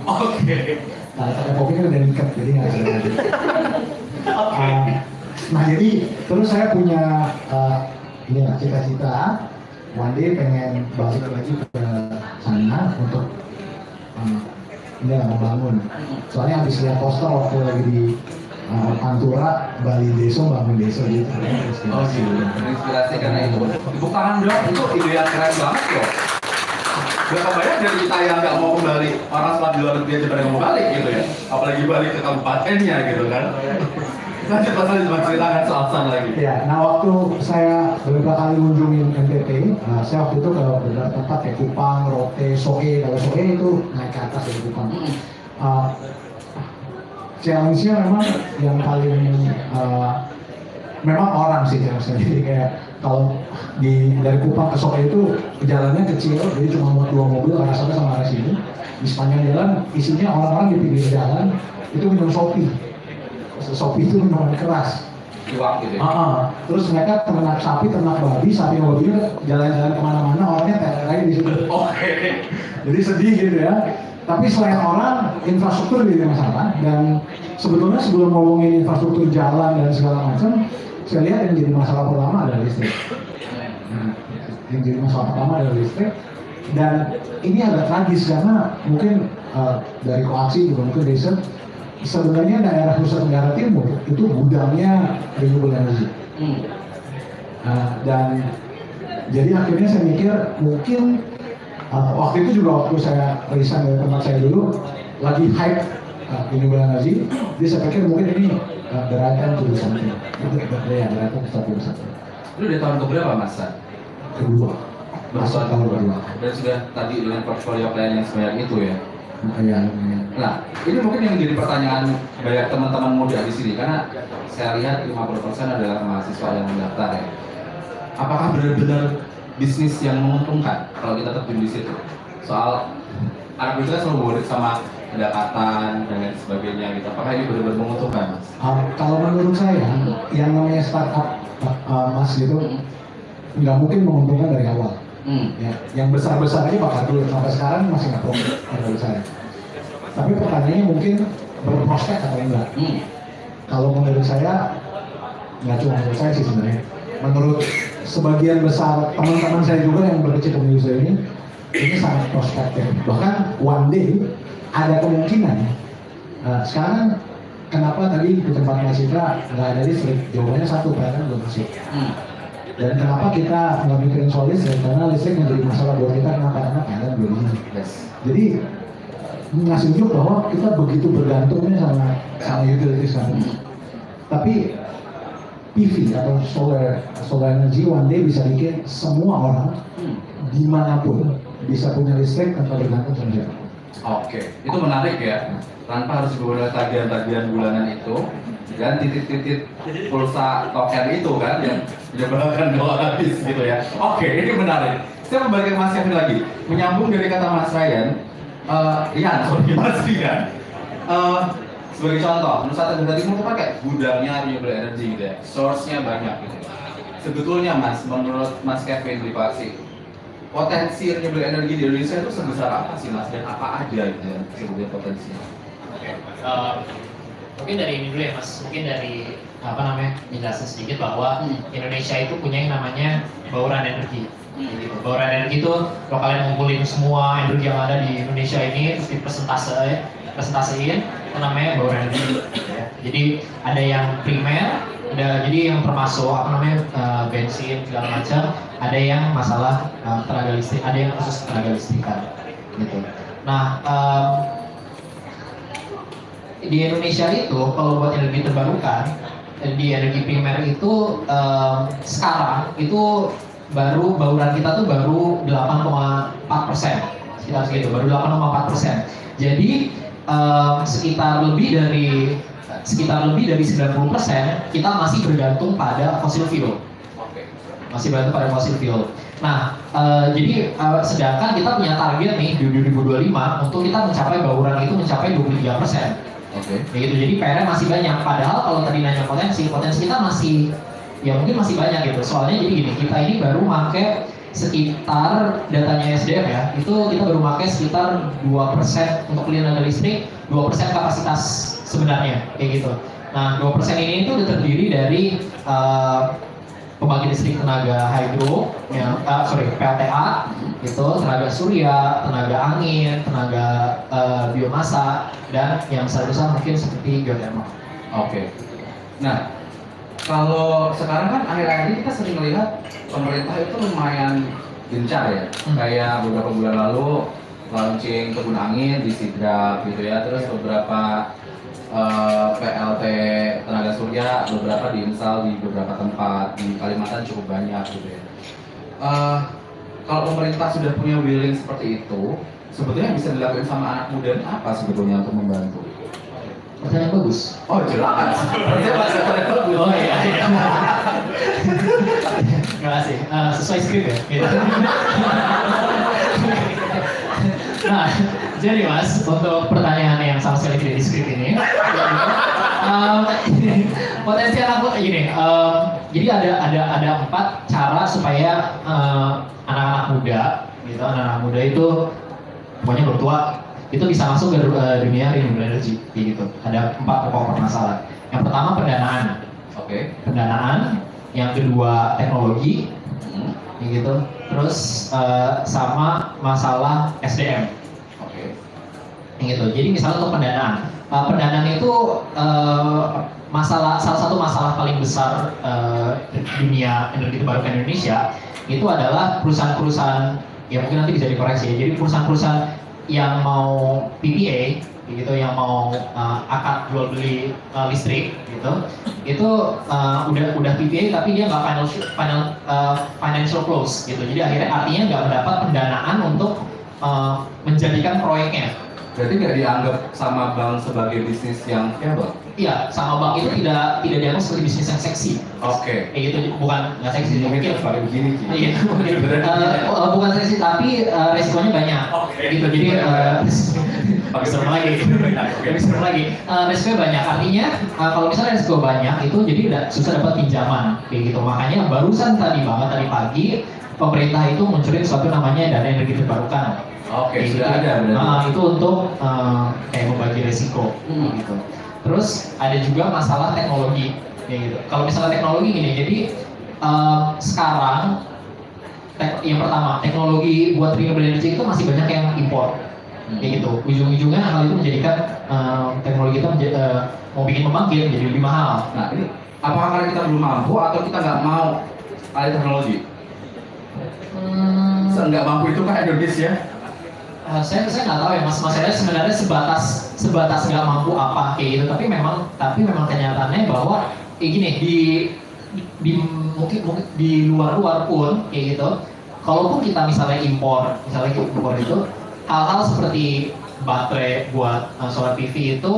Oke. Nah, pakai kopi kan udah diikat, jadi nggak ada. Nah, jadi terus saya punya cita-cita. One day pengen balik lagi ke sana untuk membangun. Soalnya habis lihat poster waktu lagi di Pantura, Bali Deso, bangun deso gitu. Oh gitu, terinspirasi karena itu. Tepuk tangan dong, itu ide yang keren banget loh. Gak kebayang dari kita yang nggak mau kembali, orang setelah di luar negeri aja pada mau balik gitu ya. Apalagi balik ke kabupatennya gitu kan. Lanjut Mas Ali, ceritakan soal Sun lagi. Ya, nah waktu saya beberapa kali kunjungin NTT, saya waktu itu ke beberapa tempat kayak Kupang, Rote, Soe. Kalau Soe itu naik ke atas dari Kupang. Challenge-nya memang yang paling memang orang sih challenge-nya. Jadi kayak kalau dari Kupang ke Solo itu jalannya kecil, jadi cuma muat 2 mobil arah sana sama arah sini. Di sepanjang jalan isinya orang-orang di pinggir jalan itu minum Shopee. Shopee itu minuman keras. Iwak gitu ya? Terus mereka ternak sapi, ternak babi, sapi sama babi jalan-jalan kemana-mana, orangnya teler di situ. Oke. Jadi sedih gitu ya. Tapi selain orang, infrastruktur jadi masalah. Dan sebetulnya sebelum ngomongin infrastruktur jalan dan segala macam, saya lihat yang jadi masalah pertama adalah listrik. Yang jadi masalah pertama adalah listrik. Dan ini agak tragis karena mungkin dari koaksi juga mungkin riset, sebenarnya daerah Nusa Tenggara Timur itu gudangnya renewable energy. Dan jadi akhirnya saya mikir mungkin waktu itu juga waktu saya resign dari tempat saya dulu lagi hype renewable energy, jadi saya pikir mungkin ini the right time to do something. Ya, the right time to do something. Lu udah tahun keberapa Mas? Kedua. Masuk tahun kedua. Dan sudah tadi dengan portfolio klien yang sebanyak itu ya? Iya. Nah, ini mungkin yang jadi pertanyaan banyak teman-teman muda di sini karena saya lihat 50% adalah mahasiswa yang mendaftar ya. Apakah benar-benar bisnis yang menguntungkan kalau kita terjun di situ? Soal anak muda selalu worried sama pendekatan dan lain sebagainya gitu. Apakah ini benar-benar menguntungkan, Mas? Kalau menurut saya, yang namanya startup Mas gitu nggak mungkin menguntungkan dari awal. Ya, yang besar-besar aja bakal dulu sampai sekarang masih nggak profit menurut saya. Tapi pertanyaannya mungkin berprospek atau enggak? Kalau menurut saya nggak cuma menurut saya sih sebenarnya. Menurut sebagian besar teman-teman saya juga yang berkecimpung di usaha ini sangat prospektif. Bahkan one day ada kemungkinan. Sekarang kenapa tadi di tempat Mas Citra nggak ada listrik? Jawabannya satu, PLN belum masuk. Dan kenapa kita nggak mikirin soal listrik? Karena listrik menjadi masalah buat kita karena PLN belum ini. Jadi ngasih unjuk bahwa kita begitu bergantungnya sama utilities kan. Tapi PV atau solar energy one day bisa bikin semua orang dimanapun bisa punya listrik tanpa bergantung sama siapa. Oke, itu menarik ya. Tanpa harus menggunakan tagihan-tagihan bulanan itu dan titik-titik pulsa token itu kan yang menyebabkan kalau habis gitu ya. Oke, ini menarik. Saya kembali ke Mas Kevin lagi. Menyambung dari kata Mas Ryan, Mas Rian. Sebagai contoh, Nusa Tenggara Timur itu pakai gudangnya renewable energy gitu ya. Source-nya banyak gitu. Sebetulnya Mas, menurut Mas Kevin di Paksi, potensi renewable energy di Indonesia itu sebesar apa sih Mas? Dan apa aja gitu ya sebetulnya potensinya? Mungkin dari ini dulu ya Mas, mungkin dari menjelaskan sedikit bahwa Indonesia itu punya yang namanya bauran energi. Bauran energi itu kalau kalian ngumpulin semua energi yang ada di Indonesia ini terus dipresentasein, itu namanya bauran energi. Jadi ada yang primer, jadi yang termasuk bensin segala macam, ada yang masalah tenaga listrik, ada yang khusus tenaga listrikan gitu. Nah, di Indonesia itu kalau buat energi terbarukan di energi primer itu sekarang itu baru bauran kita tuh baru 8,4%, sekitar segitu, baru 8,4%. Jadi sekitar lebih dari 90% kita masih bergantung pada fossil fuel. Masih bergantung pada fossil fuel. Nah, jadi sedangkan kita punya target nih di 2025 untuk kita mencapai bauran itu mencapai 23%. Begitu, jadi PR-nya masih banyak. Padahal kalau tadi nanya potensi kita masih, ya mungkin masih banyak gitu. Soalnya jadi gini, kita ini baru pakai sekitar datanya SDM ya, itu kita baru pakai sekitar 2% untuk tenaga listrik, 2% kapasitas sebenarnya kayak gitu. Nah, 2% ini itu terdiri dari pembangkit listrik tenaga hidro, PLTA, itu tenaga surya, tenaga angin, tenaga biomasa, dan yang besar-besar mungkin seperti geothermal. Oke. Nah, kalau sekarang kan akhir-akhir ini kita sering melihat pemerintah itu lumayan gencar ya. Kayak beberapa bulan lalu launching kebun angin di Sidrap gitu ya, terus beberapa PLT tenaga surya beberapa diinstal di beberapa tempat di Kalimantan cukup banyak gitu ya. Kalau pemerintah sudah punya willing seperti itu, sebetulnya bisa dilakukan sama anak muda apa sebetulnya untuk membantu? Pertanyaan bagus. Oh jelas. Oh iya. Terima kasih. Sesuai skrip ya. Gitu. Nah, jadi Mas, untuk pertanyaan yang sama sekali tidak di skrip ini, potensi anak gini. Jadi ada 4 cara supaya anak-anak muda, gitu, anak-anak muda itu pokoknya belum tua, itu bisa masuk ke dunia renewable energy, gitu. Ada 4 pokok permasalahan. Yang pertama pendanaan, pendanaan. Yang kedua teknologi, gitu. Terus sama masalah SDM, gitu. Jadi misalnya untuk pendanaan, pendanaan itu salah satu masalah paling besar dunia energi terbarukan Indonesia itu adalah perusahaan-perusahahan, ya mungkin nanti bisa dikoreksi. Jadi perusahaan-perusahaan yang mau PPA, gitu, yang mau akad jual beli listrik, gitu, itu udah PPA tapi dia nggak financial close, gitu. Jadi artinya nggak mendapat pendanaan untuk menjadikan proyeknya. Berarti nggak dianggap sama bank sebagai bisnis yang viable? Iya, sama bank itu tidak dianggap seperti bisnis yang seksi. Kayak gitu, bukan nggak seksi, mungkin paling begini sih. Iya, bukan seksi tapi resikonya banyak. Gitu, jadi serem lagi. Resikonya banyak. Artinya kalau misalnya resiko banyak itu jadi susah dapat pinjaman, kayak gitu. Makanya barusan tadi pagi pemerintah itu munculin suatu namanya dana energi terbarukan. Sudah ada. Itu untuk kayak membagi resiko, gitu. Terus ada juga masalah teknologi, gitu. Kalau misalnya teknologi gini, jadi sekarang yang pertama teknologi buat renewable energy itu masih banyak yang impor, kayak gitu. Ujung-ujungnya hal itu menjadikan teknologi itu mau bikin pembangkit jadi lebih mahal. Nah ini apakah karena kita belum mampu atau kita nggak mau alih teknologi? Nggak mampu itu kan Indonesia? Saya nggak tahu ya Mas. Masalahnya sebenarnya sebatas nggak mampu apa kayak gitu. Tapi memang kenyataannya bahwa gini mungkin di luar pun kayak gitu. Kalaupun kita misalnya impor itu hal-hal seperti baterai buat solar PV itu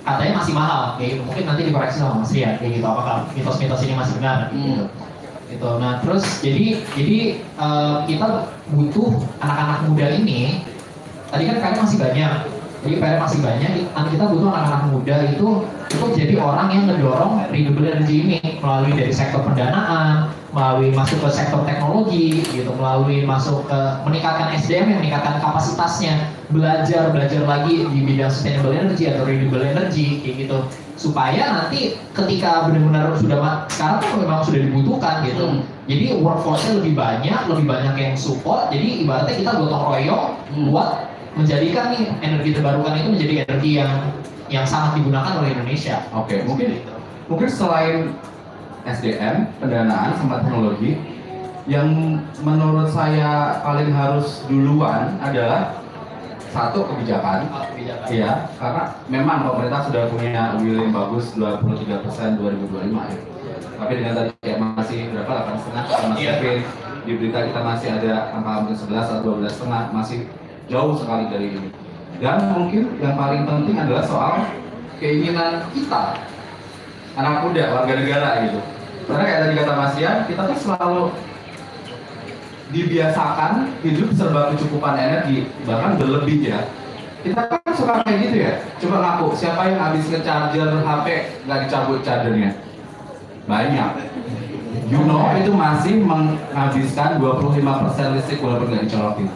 katanya masih mahal kayak gitu. Mungkin nanti dikoreksi sama Mas Rian kayak gitu. Apakah mitos-mitos ini masih benar? Gitu. Nah terus jadi kita butuh anak-anak muda ini. Tadi kan PR masih banyak, kita butuh anak-anak muda itu jadi orang yang ngedorong renewable energy ini melalui dari sektor pendanaan, melalui masuk ke sektor teknologi, gitu, melalui masuk ke meningkatkan SDM yang meningkatkan kapasitasnya, belajar lagi di bidang sustainable energy atau renewable energy, kayak gitu. Supaya nanti ketika benar-benar sekarang kan memang sudah dibutuhkan, gitu. Jadi workforce-nya lebih banyak yang support. Jadi ibaratnya kita gotong royong buat menjadikan nih energi terbarukan itu menjadi energi yang sangat digunakan oleh Indonesia. Mungkin selain SDM, pendanaan sama teknologi, yang menurut saya paling harus duluan adalah satu kebijakan. Iya, karena memang pemerintah sudah punya will yang bagus 23% 2025 ya. Tapi dengan tadi kayak masih berapa 8,5 sama Kevin di berita kita masih ada angka 11 atau 12,5, masih jauh sekali dari ini. Dan mungkin yang paling penting adalah soal keinginan kita, anak muda, warga negara gitu. Karena kayak tadi kata Mas Ian, kita tuh selalu dibiasakan hidup serba kecukupan energi, bahkan berlebih ya. Kita kan suka kayak gitu ya. Coba ngaku, siapa yang habis nge-charger HP nggak dicabut chargernya? Banyak. Itu masih menghabiskan 25% listrik walaupun nggak dicolokin.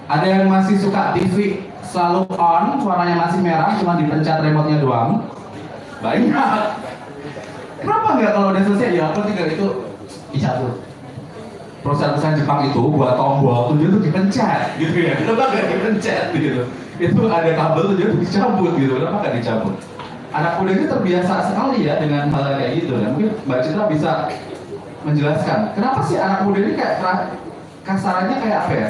Ada yang masih suka TV selalu on, warnanya masih merah, cuma dipencet remote-nya doang. Banyak. Kenapa nggak kalau udah selesai ya apa tinggal itu dicabut? Perusahaan-perusahaan Jepang itu buat tombol tuh dia tuh dipencet gitu ya. Kenapa nggak dipencet gitu? Itu ada kabel tuh dia tuh dicabut gitu. Kenapa nggak dicabut? Anak muda ini terbiasa sekali ya dengan hal kayak gitu. Dan mungkin Mbak Citra bisa menjelaskan kenapa sih anak muda ini kayak kasarannya kayak apa ya?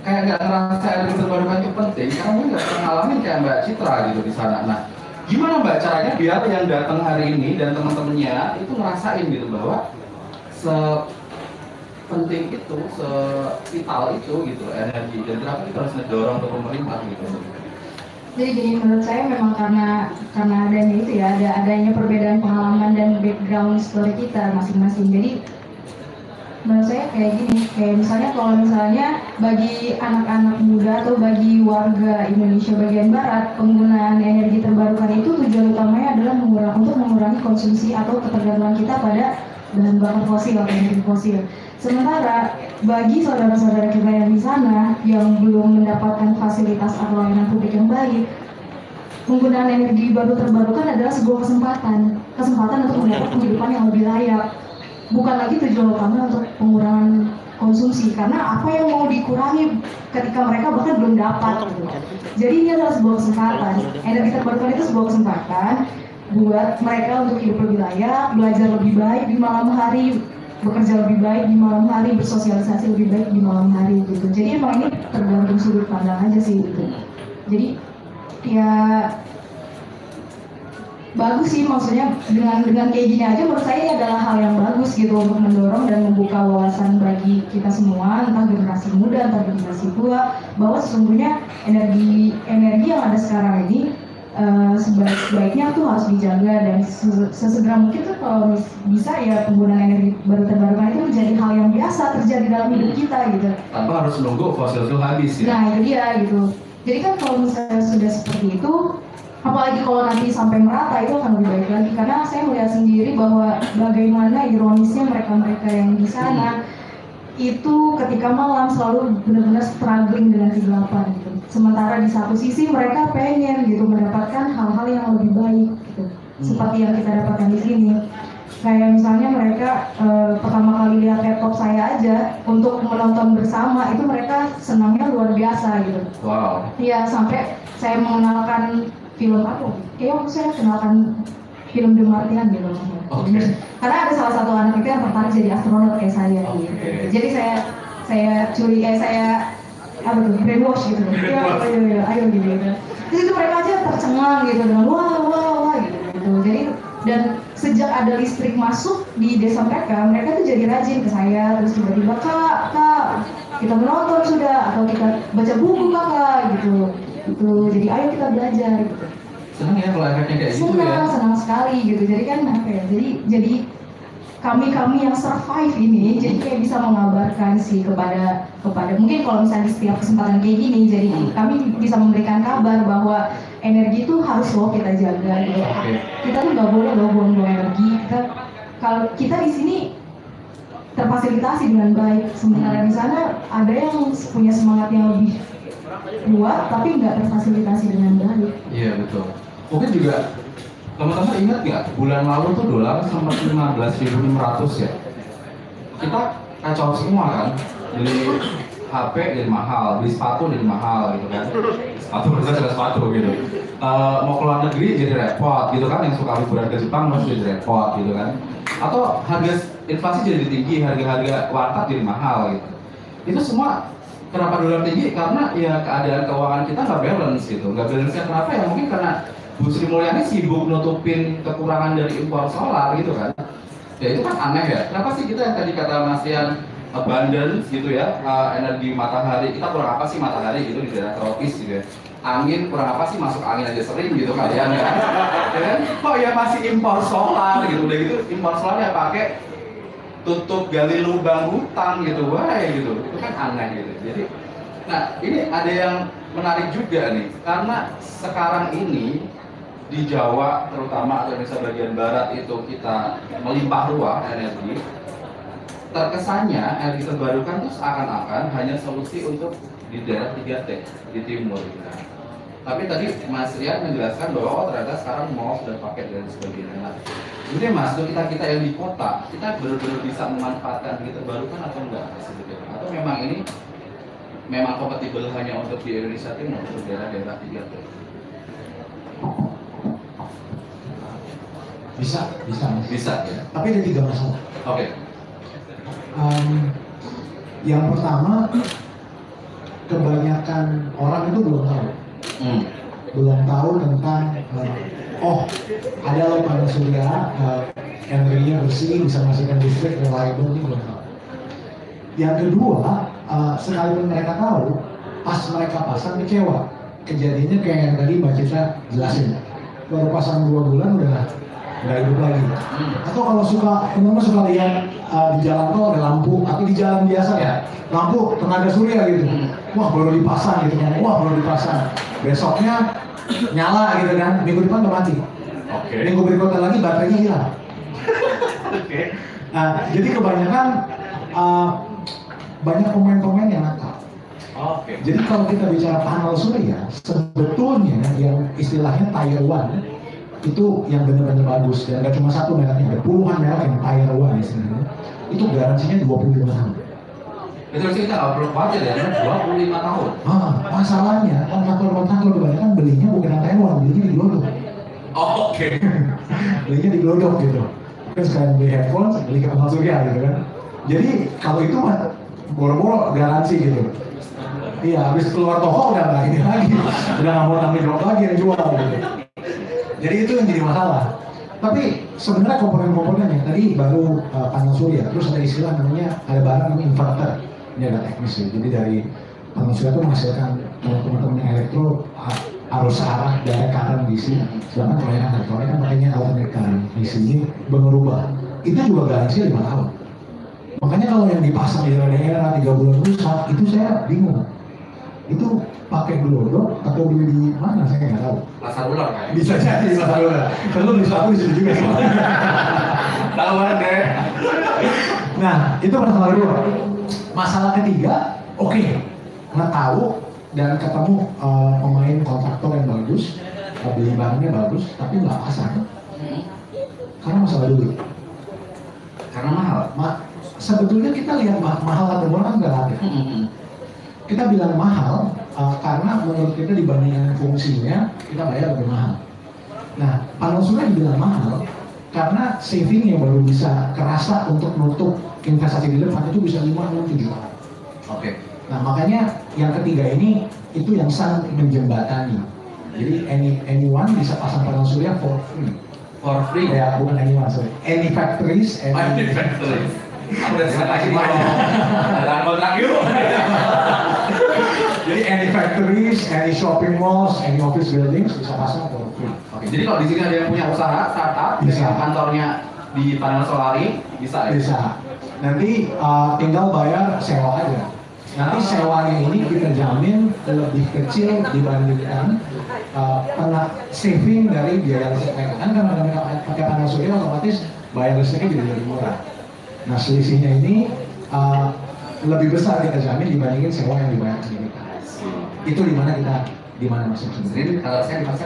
Kayak nggak ngerasa energi terbarukan itu penting, karena mungkin nggak pernah ngalamin kayak Mbak Citra gitu di sana. Nah, gimana Mbak caranya biar yang datang hari ini dan teman-temannya itu ngerasain gitu bahwa sepenting itu, sevital itu gitu energi, dan kenapa kita harus ngedorong ke pemerintah gitu. Jadi gini, menurut saya memang karena adanya itu ya, adanya perbedaan pengalaman dan background story kita masing-masing. Jadi menurut saya kayak gini, kayak misalnya kalau misalnya bagi anak-anak muda atau bagi warga Indonesia bagian barat, penggunaan energi terbarukan itu tujuan utamanya adalah untuk mengurangi konsumsi atau ketergantungan kita pada bahan bakar fosil atau energi fosil. Sementara bagi saudara-saudara kita yang di sana yang belum mendapatkan fasilitas atau layanan publik yang baik, penggunaan energi baru terbarukan adalah sebuah kesempatan untuk mendapat kehidupan yang lebih layak. Bukan lagi tujuan utama untuk pengurangan konsumsi, karena apa yang mau dikurangi ketika mereka bahkan belum dapat gitu. Jadi ini adalah sebuah kesempatan. Energi terbarukan itu sebuah kesempatan buat mereka untuk hidup lebih layak, belajar lebih baik di malam hari, bekerja lebih baik di malam hari, bersosialisasi lebih baik di malam hari gitu. Jadi emang ini tergantung sudut pandang aja sih gitu. Jadi ya bagus sih, maksudnya dengan kayak gini aja menurut saya ini adalah hal yang bagus gitu untuk mendorong dan membuka wawasan bagi kita semua, entah generasi muda, entah generasi tua, bahwa sesungguhnya energi yang ada sekarang ini sebaiknya tuh harus dijaga dan sesegera mungkin tuh kalau bisa ya penggunaan energi baru terbarukan itu menjadi hal yang biasa terjadi dalam hidup kita gitu. Tanpa harus nunggu fosil fuel habis ya. Nah itu dia gitu. Jadi kan kalau misalnya sudah seperti itu, apalagi kalau nanti sampai merata itu akan lebih baik lagi, karena saya melihat sendiri bahwa bagaimana ironisnya mereka yang di sana itu ketika malam selalu benar-benar struggling dengan kegelapan gitu. Sementara di satu sisi mereka pengen gitu mendapatkan hal-hal yang lebih baik gitu, seperti yang kita dapatkan di sini. Kayak misalnya mereka pertama kali lihat laptop saya aja untuk menonton bersama itu mereka senangnya luar biasa gitu. Wow. Iya, sampai saya mengenalkan film apa? Waktu saya kenalkan film The Martian gitu. Oke. Karena ada salah satu anak itu yang tertarik jadi astronot kayak saya gitu. Jadi saya apa tuh, brainwash gitu. Iya, ayo gitu. Terus itu mereka aja tercengang gitu dengan wah gitu. Jadi dan sejak ada listrik masuk di desa mereka tuh jadi rajin ke saya, terus tiba-tiba kak kita menonton sudah, atau kita baca buku kakak gitu. Jadi ayo kita belajar gitu. Senang ya kalau efeknya kayak gitu ya. Senang sekali gitu. Jadi kan apa ya? Jadi kami yang survive ini jadi kayak bisa mengabarkan sih kepada mungkin kalau misalnya di setiap kesempatan kayak gini, jadi kami bisa memberikan kabar bahwa energi itu harus loh kita jaga gitu. Kita tuh nggak boleh loh buang-buang energi. Kalau kita di sini terfasilitasi dengan baik, sementara di sana ada yang punya semangat yang lebih kuat tapi nggak terfasilitasi dengan baik. Iya betul. Mungkin juga teman-teman ingat nggak bulan lalu tuh dolar sempat 15.600 ya. Kita kacau semua kan, beli HP jadi mahal, beli sepatu jadi mahal gitu kan. Sepatu gitu. Mau ke luar negeri jadi repot gitu kan, yang suka liburan ke Jepang masih jadi repot gitu kan. Atau harga inflasi jadi tinggi, harga warteg jadi mahal gitu. Itu semua kenapa dolar tinggi? Karena ya keadaan keuangan kita nggak balance gitu. Nggak balance-nya kenapa ya? Mungkin karena Bu Sri Mulyani sibuk nutupin kekurangan dari impor solar gitu kan. Ya itu kan aneh ya. Kenapa sih kita yang tadi kata Mas Rian abundance gitu ya, energi matahari, kita kurang apa sih matahari gitu di daerah tropis gitu ya. Angin kurang apa sih, masuk angin aja sering gitu kalian ya. Ya kan? Kok ya masih impor solar gitu. Udah gitu impor solar ya pakai tutup gali lubang hutan gitu, wah gitu. Itu kan aneh gitu. Jadi nah ini ada yang menarik juga nih, karena sekarang ini di Jawa terutama atau Indonesia bagian barat itu kita melimpah ruah energi, terkesannya energi terbarukan itu seakan-akan hanya solusi untuk di daerah 3T di timur gitu. Tapi tadi Mas Rian menjelaskan bahwa ternyata sekarang mall sudah pakai dan sebagainya. Nah, sebenarnya Mas, untuk kita yang di kota, kita benar-benar bisa memanfaatkan energi terbarukan atau enggak sebetulnya? Atau memang ini memang kompatibel hanya untuk di Indonesia Timur, untuk daerah-daerah 3T? Bisa ya. Tapi ada 3 masalah. Oke. Yang pertama, kebanyakan orang itu belum tahu tentang ada loh panel surya, energinya bersih, bisa menghasilkan listrik, reliable, ini belum tahu. Yang kedua, sekalipun mereka tahu, pas mereka pasang kecewa. Kejadiannya kayak yang tadi Mbak Citra jelasin, baru pasang 2 bulan udah nggak hidup lagi. Atau kalau teman-teman suka lihat di jalan tol ada lampu, tapi di jalan biasa ya lampu tenaga surya gitu. Wah baru dipasang gitu kan, wah baru dipasang. Besoknya nyala gitu kan, minggu depan udah mati. Minggu berikutnya lagi baterainya hilang. Nah, jadi kebanyakan banyak pemain-pemain yang nakal. Jadi kalau kita bicara panel surya, sebetulnya yang istilahnya tier 1 itu yang benar-benar bagus, dan nggak cuma satu mereknya, ada puluhan merek yang tier 1 istilahnya. Itu garansinya 25 tahun. Itu kita nggak perlu khawatir ya, 25 tahun. Masalahnya kontraktor kebanyakan belinya bukan yang Taiwan, belinya di Glodok. Belinya di Glodok gitu. Kan sekalian beli headphone, beli ke panel surya gitu kan. Jadi kalau itu mah boro-boro garansi gitu. Iya, habis keluar toko udah nggak ini lagi, udah nggak mau tanggung jawab lagi yang jual gitu. Jadi itu yang jadi masalah. Tapi sebenarnya komponen-komponennya tadi baru panel surya, terus ada istilah namanya, ada barang namanya inverter. Ini ada teknis ya. Jadi dari panel surya itu menghasilkan teman-teman yang elektro arus arah direct current DC, sedangkan kebanyakan elektronik kan makanya alternate current DC ini berubah. Itu juga garansi 5 tahun. Makanya kalau yang dipasang di daerah 3 bulan rusak, itu saya bingung. Itu pakai Glodok atau beli di mana, saya nggak tahu. Pasar ular kan? Bisa jadi pasar ular. Kalau di satu di situ juga. Tahu deh. Nah, itu masalah kedua. Masalah ketiga, oke, nggak tahu dan ketemu pemain kontraktor yang bagus, beli barangnya bagus, tapi nggak pasang. Karena masalah duit. Karena mahal. Sebetulnya kita lihat mahal atau murah kan nggak ada. Kita bilang mahal karena menurut kita dibandingkan fungsinya kita bayar lebih mahal. Nah, panel surya dibilang mahal karena savingnya baru bisa kerasa untuk nutup investasi di depan itu bisa 5-6 juta. Nah, makanya yang ketiga ini itu yang sangat menjembatani. Jadi anyone bisa pasang panel surya for free. For free? Ya, bukan anyone, sorry. Any factories. Any factories. Aku udah lagi mau dalam kontrak yuk. Jadi any factories, any shopping malls, any office buildings bisa pasang for free. Jadi kalau di sini ada yang punya usaha startup, bisa kantornya di panel solari, bisa ya? Bisa. Nanti tinggal bayar sewa aja. Nanti sewanya ini kita jamin lebih kecil dibandingkan saving dari biaya listrik. Kan karena pakai panel surya otomatis bayar listriknya jadi lebih murah. Nah, selisihnya ini lebih besar kita jamin dibandingin sewa yang dibayar sendiri. Itu di mana masuk sendiri? Kalau saya dipaksa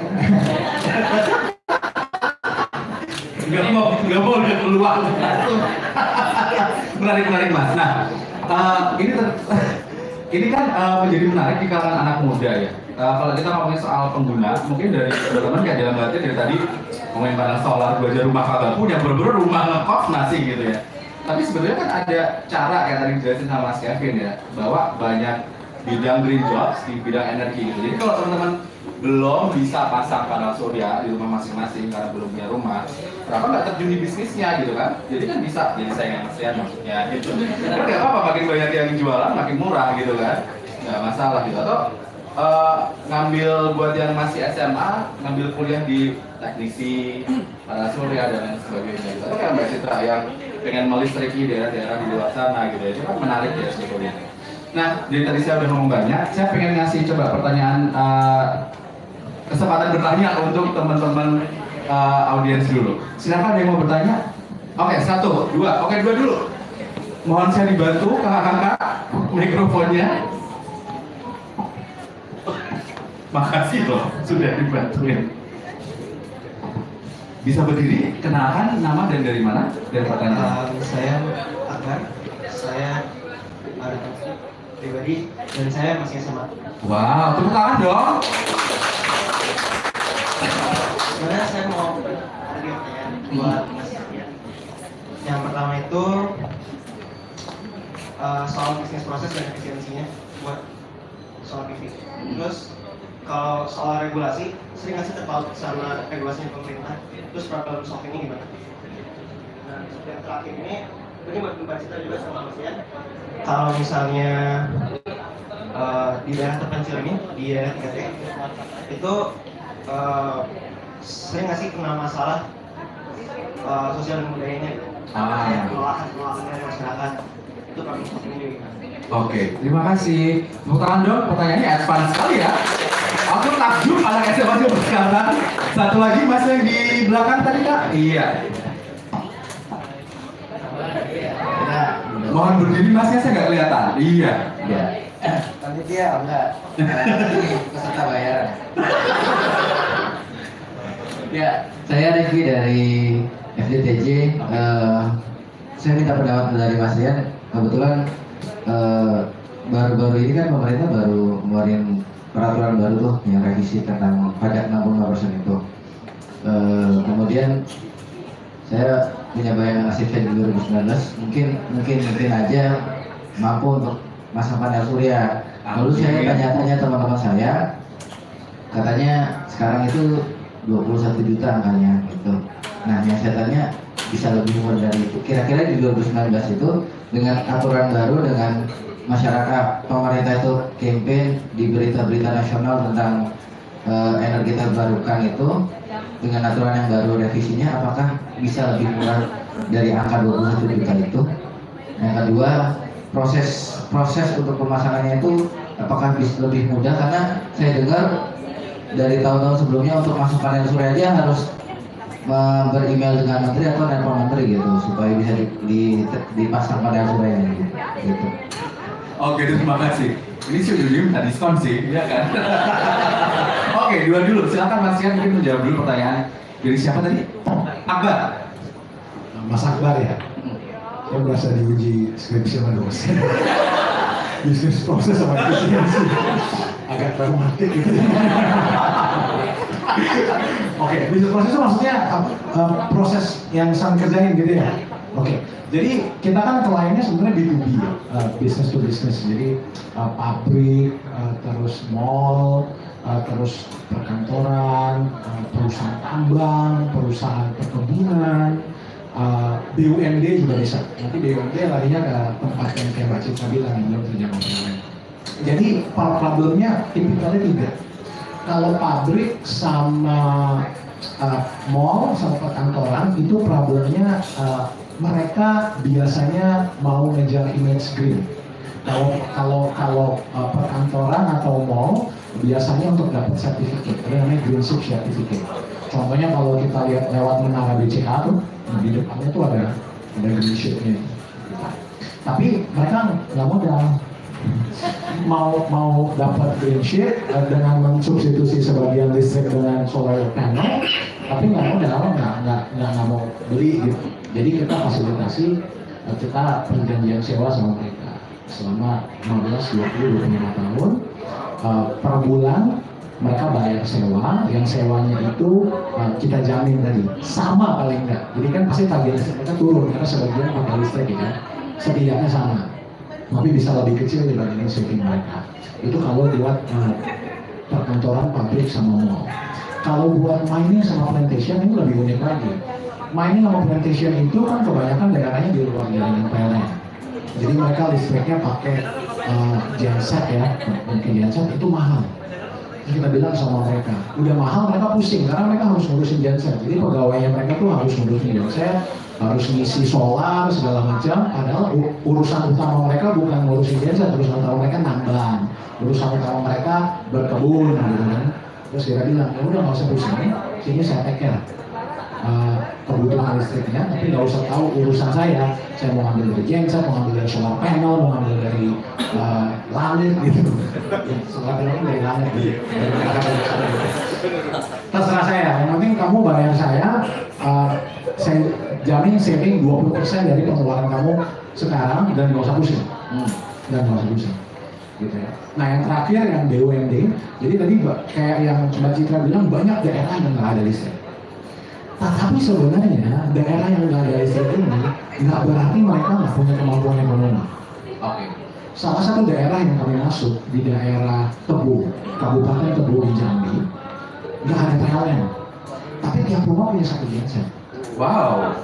nggak mau udah keluar. menarik mas. Nah, ini kan menjadi menarik di kalangan anak muda ya. Kalau kita ngomongin soal pengguna, mungkin dari teman-teman kayak dalam hati dari tadi ngomongin panel solar, belajar rumah kagak punya, bener-bener rumah ngekos nasi gitu ya. Tapi sebenarnya kan ada cara kayak tadi dijelasin sama Mas Kevin ya, bahwa banyak bidang green jobs di bidang energi gitu. Jadi kalau teman-teman belum bisa pasang panel surya di rumah masing-masing karena belum punya rumah, kenapa nggak terjun di bisnisnya gitu kan? Jadi kan bisa jadi saingan Mas Rian maksudnya gitu. Tapi nggak apa-apa, makin banyak yang jualan makin murah gitu kan, nggak masalah gitu. Atau ngambil buat yang masih SMA, ngambil kuliah di teknisi panel surya dan lain sebagainya gitu. Atau kayak Mbak Citra yang pengen melistriki daerah-daerah di luar sana gitu ya, itu kan menarik ya sebetulnya. Nah, jadi tadi saya udah ngomong banyak, saya pengen ngasih coba pertanyaan, kesempatan bertanya untuk teman-teman audiens dulu. Silakan ada yang mau bertanya? Oke, 1, 2, oke 2 dulu. Mohon saya dibantu kakak-kakak mikrofonnya. Makasih loh, sudah dibantuin. Bisa berdiri, kenalkan nama dan dari mana? Dan pertanyaan. Saya Akbar, saya pribadi dan saya masih SMA. Wow, tepuk tangan dong. Sebenarnya saya mau tadi pertanyaan buat Mas Rian. Yang pertama itu soal bisnis proses dan efisiensinya buat soal PV. Terus kalau soal regulasi, sering nggak sih terpaut sama regulasinya pemerintah? Terus problem solvingnya gimana? Nah, yang terakhir ini buat Mbak Citra juga sama Mas Rian. Kalau misalnya di daerah terpencil ini, di daerah 3T, itu sering nggak sih kena masalah sosial dan budayanya. Pengolahan masyarakat itu problem solving juga gimana? Oke, terima kasih. Tepuk tangan dong, pertanyaannya advance sekali ya. Aku takjub anak SMA sekarang. Satu lagi mas yang di belakang tadi kak. Iya. Mohon berdiri masnya, saya nggak kelihatan. Iya. Iya. Panitia enggak. Peserta bayaran. Ya, saya Regi dari FDTJ. Saya minta pendapat dari Mas Rian. Kebetulan baru-baru ini kan pemerintah baru ngeluarin peraturan baru tuh yang revisi tentang pajak 65% itu. Kemudian saya punya bayangan ACV di 2019 mungkin aja mampu untuk masang panel surya. Lalu saya tanya-tanya teman-teman saya, katanya sekarang itu 21 juta angkanya gitu. Nah yang saya tanya bisa lebih murah dari itu. Kira-kira di 2019 itu dengan aturan baru, dengan masyarakat, pemerintah itu campaign di berita-berita nasional tentang energi terbarukan itu, dengan aturan yang baru revisinya, apakah bisa lebih murah dari angka 21 juta itu? Yang kedua, proses untuk pemasangannya itu apakah bisa lebih mudah? Karena saya dengar dari tahun-tahun sebelumnya untuk masuk panel surya aja harus beremail dengan menteri atau nelpon menteri gitu supaya bisa dipasang panel surya gitu. Oke, terima kasih. Ini sih udah minta diskon sih, ya kan? Oke, dua dulu. Silakan Mas Rian mungkin menjawab dulu pertanyaan dari siapa tadi? Akbar. Mas Akbar ya. Saya merasa diuji skripsi sama dosen. Bisnis proses sama efisiensi. Agak traumatik gitu. Oke, bisnis proses itu maksudnya proses yang sedang kerjain gitu ya. Oke, jadi kita kan kliennya sebenarnya B2B ya, business to business. Jadi pabrik, terus mall, terus perkantoran, perusahaan tambang, perusahaan perkebunan, BUMD juga bisa. Nanti BUMD larinya ke tempat yang kayak Mbak Citra bilang yang belum terjangkau PLN. Jadi problemnya tipikalnya tiga. Kalau pabrik sama mall sama perkantoran itu problemnya mereka biasanya mau ngejar image green. Kalau perkantoran atau mall biasanya untuk dapat sertifikat, ada namanya green ship certificate. Contohnya kalau kita lihat lewat menara BCA tuh, di depannya tuh ada green ship-nya. Tapi mereka nggak mau dapat green ship dengan mensubstitusi sebagian listrik dengan solar panel, tapi nggak mau beli gitu. Jadi kita fasilitasi, kita perjanjian sewa sama mereka selama 15, 20, 25 tahun. Per bulan mereka bayar sewa, yang sewanya itu kita jamin tadi sama paling enggak. Jadi kan pasti tagihan listrik mereka turun karena sebagian pakai listrik ya, setidaknya sama. Tapi bisa lebih kecil dibandingin saving mereka. Itu kalau buat perkantoran, pabrik sama mall. Kalau buat mining sama plantation ini lebih unik lagi. Mining sama plantation itu kan kebanyakan daerahnya di luar jaringan PLN. Jadi mereka listriknya pakai genset ya, mungkin genset itu mahal. Jadi kita bilang sama mereka, udah mahal mereka pusing karena mereka harus ngurusin genset. Jadi pegawainya mereka tuh harus ngurusin genset, harus ngisi solar segala macam. Padahal urusan utama mereka bukan ngurusin genset, urusan utama mereka nambang, urusan utama mereka berkebun gitu kan. Terus kita bilang, ya udah nggak usah pusing, sini saya take care kebutuhan listriknya, tapi nggak usah tahu urusan saya. Saya mau ambil dari genset, mau ambil dari solar panel, mau ambil dari langit gitu. Solar panel dari langit gitu. Terserah saya, yang penting kamu bayar saya jamin saving 20% dari pengeluaran kamu sekarang dan nggak usah pusing. Gitu ya. Nah yang terakhir yang BUMD, jadi tadi kayak yang Mbak Citra bilang banyak daerah yang nggak ada listrik. Tapi sebenarnya daerah yang nggak ada listrik ini nggak berarti mereka nggak punya kemampuan ekonomi. Oke. Salah satu daerah yang kami masuk di daerah Tebu, Kabupaten Tebu di Jambi, nggak ada PLN. Tapi tiap rumah punya satu genset. Wow.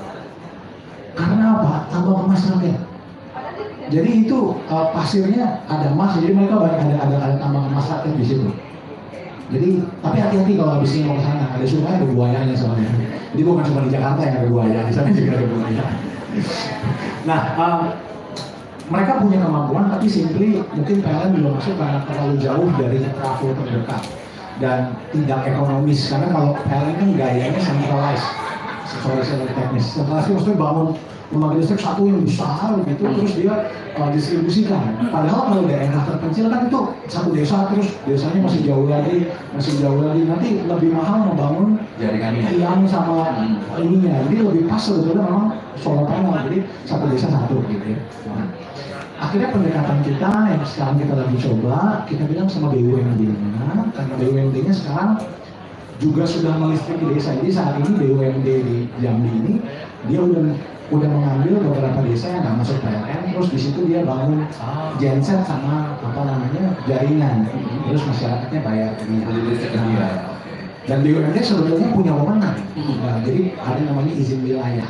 Karena apa? Tambang emas rakyat. Jadi itu pasirnya ada emas, jadi mereka banyak ada tambang emas rakyat di situ. Jadi, tapi hati-hati kalau habis ini mau ke sana, ada sungai, ada buayanya soalnya. Jadi bukan cuma di Jakarta yang ada buaya, di sana juga ada buaya. Nah, mereka punya kemampuan, tapi simply mungkin PLN belum masuk karena terlalu jauh dari trafo terdekat dan tidak ekonomis. Karena kalau PLN kan gayanya centralized, secara teknis. Centralized maksudnya bangun lembaga listrik satu yang besar gitu, terus dia distribusikan. Padahal kalau daerah terpencil kan itu satu desa, terus desanya masih jauh lagi, nanti lebih mahal membangun jaringannya tiang sama ininya. Jadi lebih pas sebetulnya memang solar panel, jadi satu desa satu gitu ya. Nah, akhirnya pendekatan kita yang sekarang kita lagi coba, kita bilang sama BUMD-nya, karena BUMD-nya sekarang juga sudah melistriki desa. Jadi saat ini BUMD di Jambi ini dia udah mengambil beberapa desa yang nggak masuk PLN, terus di situ dia bangun genset sama apa namanya jaringan, terus masyarakatnya bayar ini. Dan BUMD sebetulnya punya wewenang. Nah, jadi ada namanya izin wilayah,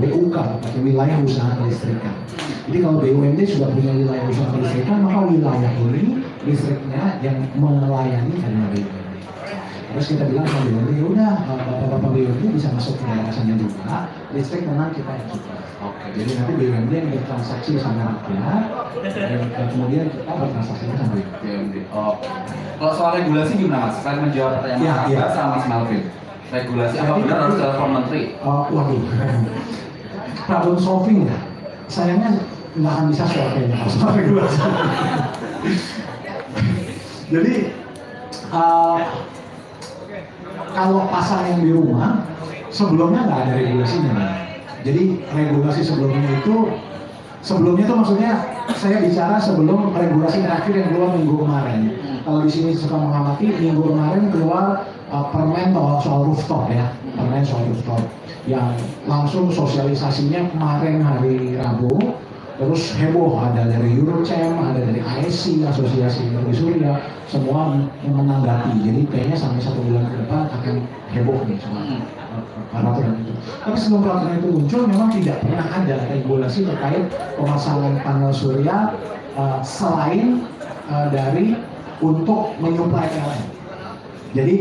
BUK, atau wilayah usaha kelistrikan. Jadi kalau BUMD sudah punya wilayah usaha kelistrikan, maka wilayah ini listriknya yang melayani adalah BUMD. Terus kita bilang sama BUMD, ya udah bapak-bapak BUMD bisa masuk ke daerah sana juga, listrik memang kita yang suka. Oke, jadi nanti BUMD yang bertransaksi sama rakyat, dan kemudian kita bertransaksi sama BUMD. Oke. Kalau soal regulasi gimana Mas? Selain menjawab pertanyaan Mas sama Mas Melvin, regulasi apa benar harus telepon menteri? Waduh, problem solving ya. Sayangnya nggak akan bisa solvingnya kalau soal regulasi. Jadi kalau pasang yang di rumah sebelumnya nggak ada regulasinya. Jadi regulasi sebelumnya itu maksudnya saya bicara sebelum regulasi terakhir yang keluar minggu kemarin. Kalau di sini suka mengamati, minggu kemarin keluar permen soal rooftop ya, permen soal rooftop yang langsung sosialisasinya kemarin hari Rabu. Terus heboh, ada dari Eurochem, ada dari ASI, Asosiasi Energi Surya, semua menanggapi. Jadi kayaknya sampai 1 bulan ke depan akan heboh nih semua peraturan itu. Tapi sebelum peraturan itu muncul, memang tidak pernah ada regulasi terkait pemasangan panel surya selain dari untuk menyuplai PLN. Jadi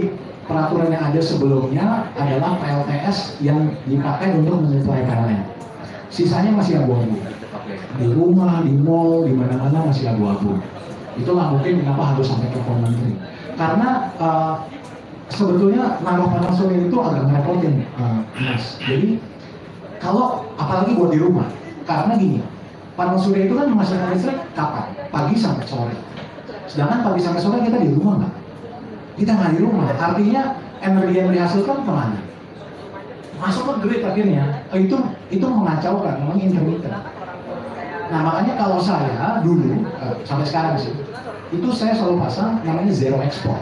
peraturan yang ada sebelumnya adalah PLTS yang dipakai untuk menyuplai PLN. Sisanya masih abu-abu. Di rumah, di mall, di mana-mana masih abu-abu. Itulah mungkin kenapa harus sampai ke menteri. Karena sebetulnya naruh panel surya itu agak ngerepotin, Mas. Jadi kalau apalagi buat di rumah, karena gini, panel surya itu kan menghasilkan listrik kapan? Pagi sampai sore. Sedangkan pagi sampai sore kita di rumah nggak? Kita nggak di rumah. Artinya energi yang dihasilkan kemana? Masuk ke grid akhirnya. Itu mengacaukan, namanya intermittent. Nah makanya kalau saya dulu, sampai sekarang sih, itu saya selalu pasang namanya zero export.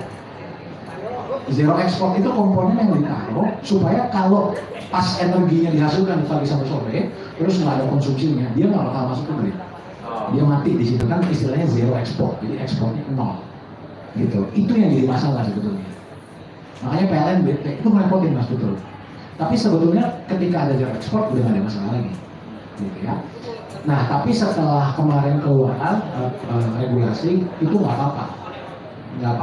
Zero export itu komponen yang ditaruh supaya kalau pas energinya dihasilkan di pagi sampai sore, terus nggak ada konsumsinya, dia nggak bakal masuk ke grid. Dia mati di situ, kan istilahnya zero export, jadi ekspornya nol. Gitu. Itu yang jadi masalah sebetulnya. Makanya PLN BT itu merepotin Mas betul. Tapi sebetulnya ketika ada zero export udah nggak ada masalah lagi. Gitu ya. Nah, tapi setelah kemarin keluar regulasi itu nggak apa-apa, nggak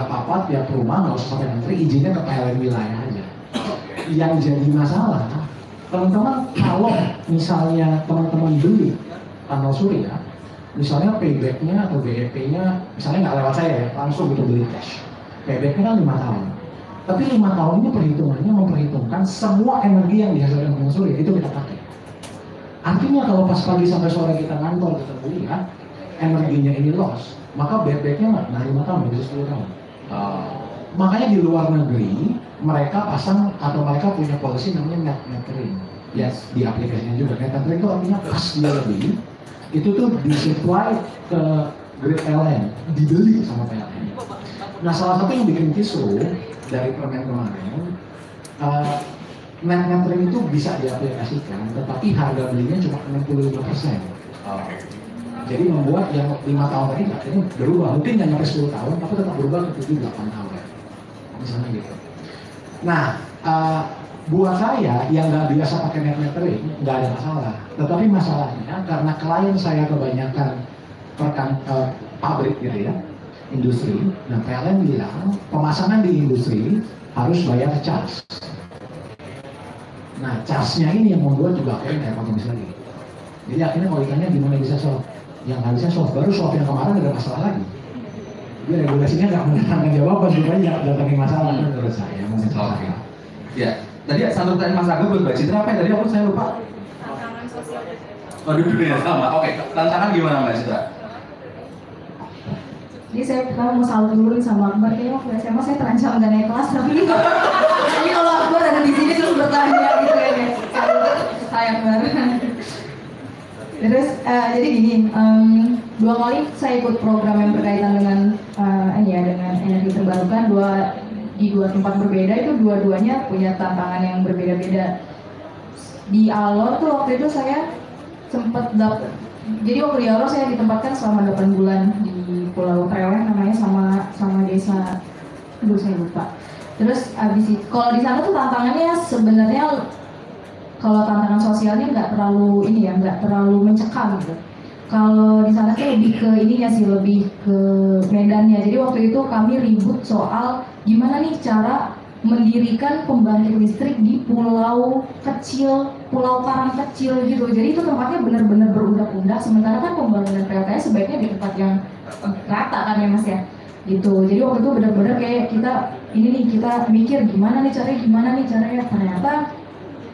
apa-apa tiap rumah nggak usah sampai menteri, izinnya ke PLN wilayah aja. Yang jadi masalah, teman-teman kalau misalnya teman-teman beli panel surya, misalnya payback-nya atau BEP-nya, misalnya nggak lewat saya ya, langsung gitu beli cash. Payback-nya kan 5 tahun. Tapi 5 tahun ini perhitungannya memperhitungkan semua energi yang dihasilkan panel surya itu kita pakai. Artinya kalau pas pagi sampai sore kita ngantor, kita kuliah, energinya ini loss, maka payback-nya nggak 5 tahun, bisa 10 tahun. Makanya di luar negeri, mereka pasang atau mereka punya policy namanya net metering. Yes, di aplikasinya juga. Net metering itu artinya pas dia beli, itu tuh disupply ke grid PLN, dibeli sama PLN. Nah salah satu yang bikin kisruh dari permen kemarin, net metering itu bisa diaplikasikan, tetapi harga belinya cuma 65%. Jadi membuat yang 5 tahun tadi akhirnya berubah, mungkin nggak nyampe 10 tahun, tapi tetap berubah ke 7-8 tahun. Misalnya gitu. Nah, buat saya yang nggak biasa pakai net metering, nggak ada masalah. Tetapi masalahnya karena klien saya kebanyakan pabrik gitu ya, industri, dan PLN bilang pemasangan di industri harus bayar charge. Nah, charge-nya ini yang membuat juga akhirnya ekonomis lagi. Jadi akhirnya kalau ditanya gimana bisa solve, yang nggak bisa solve, baru solve yang kemarin ada masalah lagi. Jadi regulasinya nggak mendatangkan jawaban, sebenarnya datangin masalah menurut saya. Oke. Ya, tadi satu pertanyaan Mas Agus buat Mbak Citra apa ya? Tadi aku saya lupa. Tantangan sosial. Waduh, dunia sama. Oke, tantangan gimana Mbak Citra? Jadi saya pertama mau salut dulu nih sama Akbar, kayaknya waktu SMA saya terancam nggak naik kelas, tapi kalau Akbar ada di sini terus bertanya gitu kayaknya, sayang banget. Terus jadi gini, 2 kali saya ikut program yang berkaitan dengan dengan energi terbarukan, di 2 tempat berbeda, itu dua-duanya punya tantangan yang berbeda-beda. Di Alor tuh waktu itu saya sempat jadi waktu di Alor saya ditempatkan selama 8 bulan di Pulau Treweh namanya sama desa, saya lupa. Terus abis itu, kalau di sana tuh tantangannya sebenarnya kalau tantangan sosialnya nggak terlalu mencekam gitu. Kalau di sana sih lebih ke ininya sih, lebih ke medannya. Jadi waktu itu kami ribut soal gimana nih cara mendirikan pembangkit listrik di pulau kecil, pulau karang kecil gitu. Jadi itu tempatnya benar-benar berundak-undak. Sementara kan pembangunan PLTS sebaiknya di tempat yang rata kan ya Mas ya. Gitu. Jadi waktu itu benar-benar kayak kita mikir gimana nih caranya. Ternyata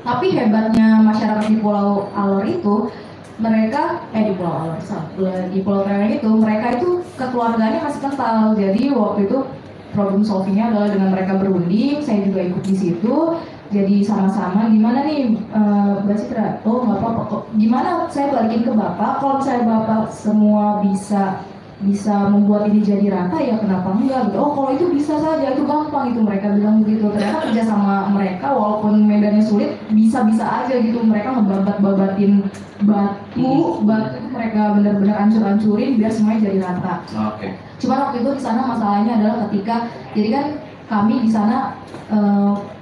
tapi hebatnya masyarakat di Pulau Alor itu, mereka di Pulau Treweh itu, mereka itu kekeluargaannya masih kental. Jadi waktu itu problem solvingnya adalah dengan mereka berunding, saya juga ikut di situ. Jadi sama-sama gimana nih Mbak Citra, nggak apa-apa kok. Gimana saya balikin ke Bapak, kalau misalnya Bapak semua bisa membuat ini jadi rata ya kenapa enggak gitu. Kalau itu bisa saja, itu gampang itu, mereka bilang begitu. Ternyata kerja sama mereka walaupun medannya sulit bisa-bisa aja gitu. Mereka ngebabat-babatin batu mereka benar-benar hancur-hancurin biar semuanya jadi rata. Oke. Cuma waktu itu di sana masalahnya adalah ketika, jadi kan kami di sana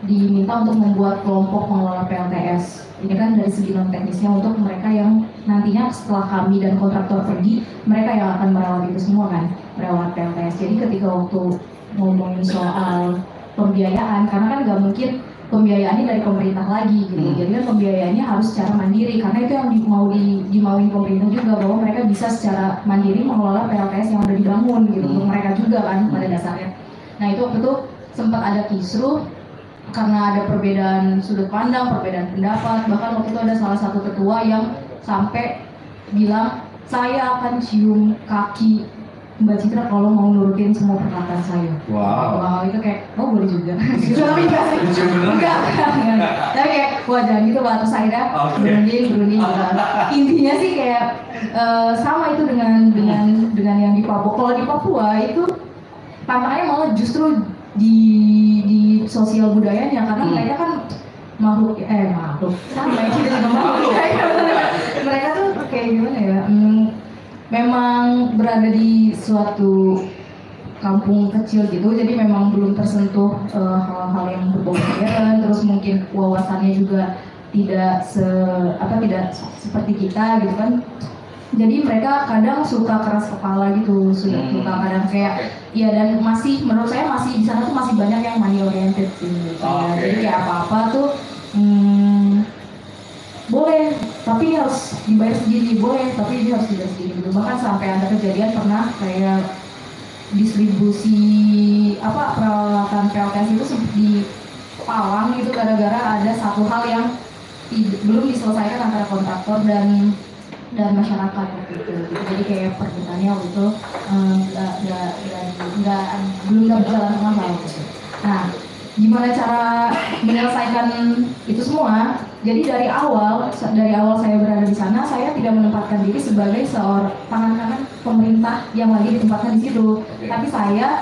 diminta untuk membuat kelompok pengelola PLTS. Ini kan dari segi non teknisnya untuk mereka yang nantinya setelah kami dan kontraktor pergi, mereka yang akan merawat itu semua kan, merawat PLTS. Jadi ketika waktu ngomongin soal pembiayaan, karena kan nggak mungkin pembiayaannya dari pemerintah lagi gitu. Jadi kan pembiayaannya harus secara mandiri, karena itu yang dimauin pemerintah juga, bahwa mereka bisa secara mandiri mengelola PLTS yang udah dibangun gitu untuk mereka juga kan pada dasarnya. Nah itu waktu itu sempat ada kisruh karena ada perbedaan sudut pandang, perbedaan pendapat. Bahkan waktu itu ada salah satu ketua yang sampai bilang, saya akan cium kaki Mbak Citra kalau mau nurutin semua perkataan saya. Wow, itu kayak, boleh juga. Tapi enggak. Tapi kayak, wah jangan gitu Pak, terus akhirnya berunding. Intinya sih kayak sama itu dengan yang di Papua. Kalau di Papua itu tantangannya malah justru di sosial budayanya, karena mereka kan makhluk sama ya, kita juga makhluk. Mereka tuh kayak gimana ya, memang berada di suatu kampung kecil gitu, jadi memang belum tersentuh hal-hal yang berbau modern, terus mungkin wawasannya juga tidak seperti kita gitu kan. Jadi mereka kadang suka keras kepala gitu, suka kadang kayak dan menurut saya masih di sana tuh masih banyak yang money oriented sih. Jadi kayak apa-apa tuh boleh, tapi harus dibayar segini, boleh, tapi ini harus dibayar segini gitu. Bahkan sampai ada kejadian pernah kayak distribusi peralatan PLTS itu di Palang gitu gara-gara ada satu hal yang belum diselesaikan antara kontraktor dan masyarakat gitu. Jadi kayak permintaannya waktu itu belum berjalan dengan baik gitu. Nah, gimana cara menyelesaikan itu semua? Jadi dari awal saya berada di sana, saya tidak menempatkan diri sebagai seorang tangan kanan pemerintah yang lagi ditempatkan di situ. Tapi saya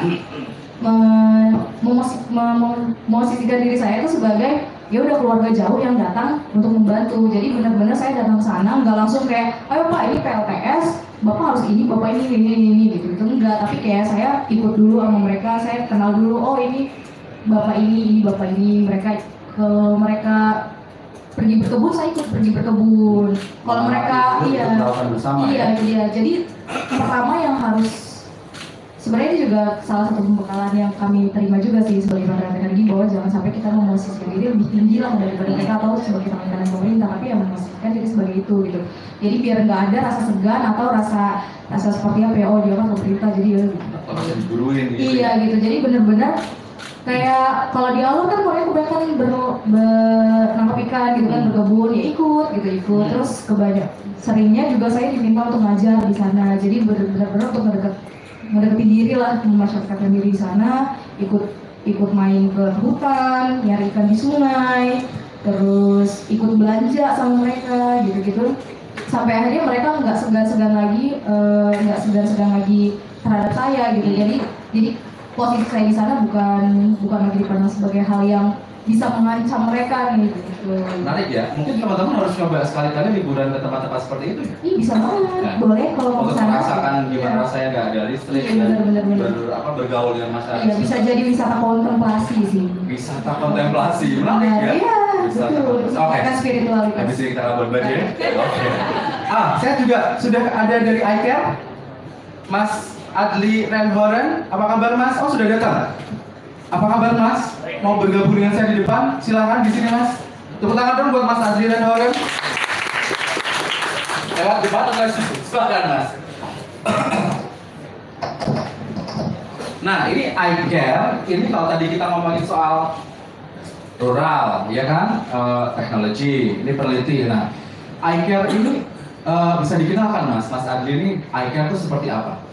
memosisikan diri saya itu sebagai ya udah keluarga jauh yang datang untuk membantu. Jadi benar-benar saya datang ke sana nggak langsung kayak, ayo Pak ini PLTS, Bapak harus ini, Bapak ini gitu enggak. Tapi kayak saya ikut dulu sama mereka, saya kenal dulu, oh ini Bapak ini Bapak ini. Mereka pergi berkebun, saya ikut pergi berkebun. Kalau mereka jadi pertama yang harus sebenarnya ini juga salah satu pembekalan yang kami terima juga sih sebagai Badan Energi, bahwa jangan sampai kita memosisikan diri lebih tinggi lah daripada mereka atau sebagai teman-teman pemerintah, tapi yang memosisikan diri sebagai itu gitu. Jadi biar nggak ada rasa segan atau rasa seperti apa ya, oh dia kan pemerintah jadi ya Orang diguruin gitu. iya gitu. Jadi benar-benar kayak kalau di alur kan mereka kebanyakan nangkap ikan gitu kan, berkebun ya ikut gitu. Terus seringnya juga saya diminta untuk ngajar di sana, jadi benar-benar untuk mendekati diri lah, memasyarakatkan diri di sana, ikut main ke hutan, nyari ikan di sungai, terus ikut belanja sama mereka gitu-gitu, sampai akhirnya mereka nggak segan-segan lagi terhadap saya gitu. Jadi posisi saya di sana bukan lagi dipandang sebagai hal yang bisa mengancam mereka nih gitu. Menarik ya, mungkin teman-teman harus coba sekali-kali liburan ke tempat-tempat seperti itu ya. Ih bisa banget, Nah, boleh kalau mau untuk kesana. merasakan gimana rasanya nggak ada listrik Iya, benar. bergaul dengan masyarakat. Iya, bisa jadi wisata kontemplasi sih. Wisata kontemplasi, menarik ya. Iya, Wisata betul. kontemplasi. Oke. Kan spiritualitas. Habis ini kita kabar baik ya. Oke. Saya juga sudah ada dari iCare, Mas Adli Renhoren. Apa kabar Mas? Oh sudah datang. Apa kabar Mas? Mau bergabung dengan saya di depan? Silakan di sini Mas. Tepuk tangan dong buat Mas Adli Renhoren. Lewat depan atau silakan Mas. Nah ini iCare, ini kalau tadi kita ngomongin soal rural, ya kan, teknologi, ini peneliti. Nah, iCare ini bisa dikenalkan Mas Adli ini iCare itu seperti apa?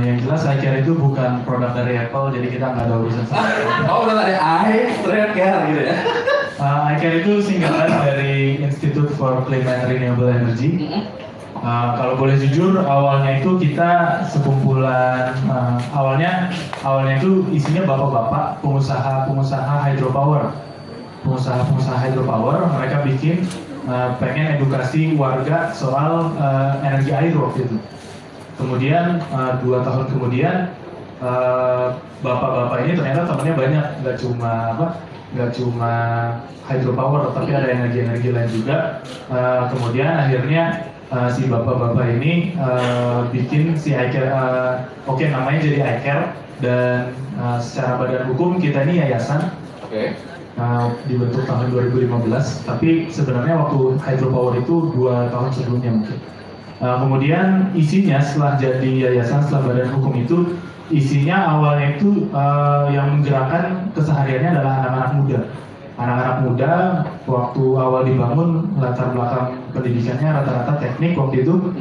Yang jelas iCare itu bukan produk dari Apple, jadi kita nggak ada urusan sama Apple. Oh, udah ada iCare gitu ya? iCare itu singkatan dari Institute for Clean and Renewable Energy. Kalau boleh jujur, awalnya itu kita sekumpulan, awalnya itu isinya bapak-bapak pengusaha hydropower. Pengusaha hydropower, mereka bikin pengen edukasi warga soal energi air waktu itu. Kemudian 2 tahun kemudian bapak-bapak ini ternyata temannya banyak, nggak cuma hydropower, tapi ada energi-energi lain juga. Kemudian akhirnya si bapak-bapak ini bikin si iCare, namanya jadi iCare, dan secara badan hukum kita ini yayasan. Dibentuk tahun 2015, tapi sebenarnya waktu hydropower itu 2 tahun sebelumnya mungkin. Kemudian isinya setelah jadi yayasan, setelah badan hukum itu, isinya awalnya itu yang menggerakkan kesehariannya adalah anak-anak muda. Anak-anak muda waktu awal dibangun, latar belakang pendidikannya rata-rata teknik waktu itu.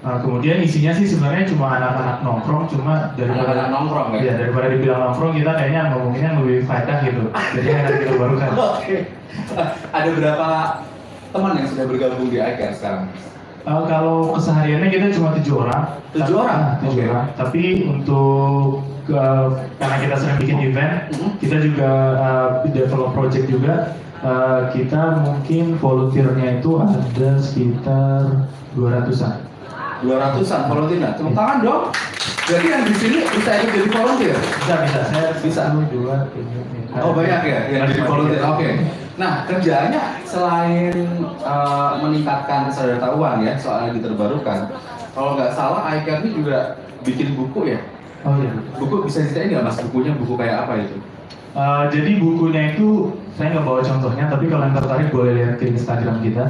Kemudian isinya sih sebenarnya cuma anak-anak nongkrong, cuma daripada nongkrong ya? Ya, daripada dibilang nongkrong, kita kayaknya ngomonginnya lebih faedah gitu. Jadi enak kita barukan. Ada berapa teman yang sudah bergabung di iCare sekarang? Kalau kesehariannya kita cuma 7 orang. 7 orang? 7 orang. Tapi untuk karena kita sering bikin event, kita juga develop project juga. Kita mungkin volunteernya itu ada sekitar 200-an. 200-an volunteer. Tepuk tangan dong. Jadi yang di sini bisa ikut jadi volunteer? Bisa. Saya bisa. 2, 3. Oh banyak ya yang jadi volunteer. Oke. Nah kerjanya selain meningkatkan kesadaran ya soal energi terbarukan, kalau nggak salah iCare ini juga bikin buku ya? Oh iya. Buku bisa diceritain nggak Mas, bukunya buku kayak apa itu? Jadi bukunya itu saya nggak bawa contohnya, tapi kalau yang tertarik boleh lihat ke Instagram kita.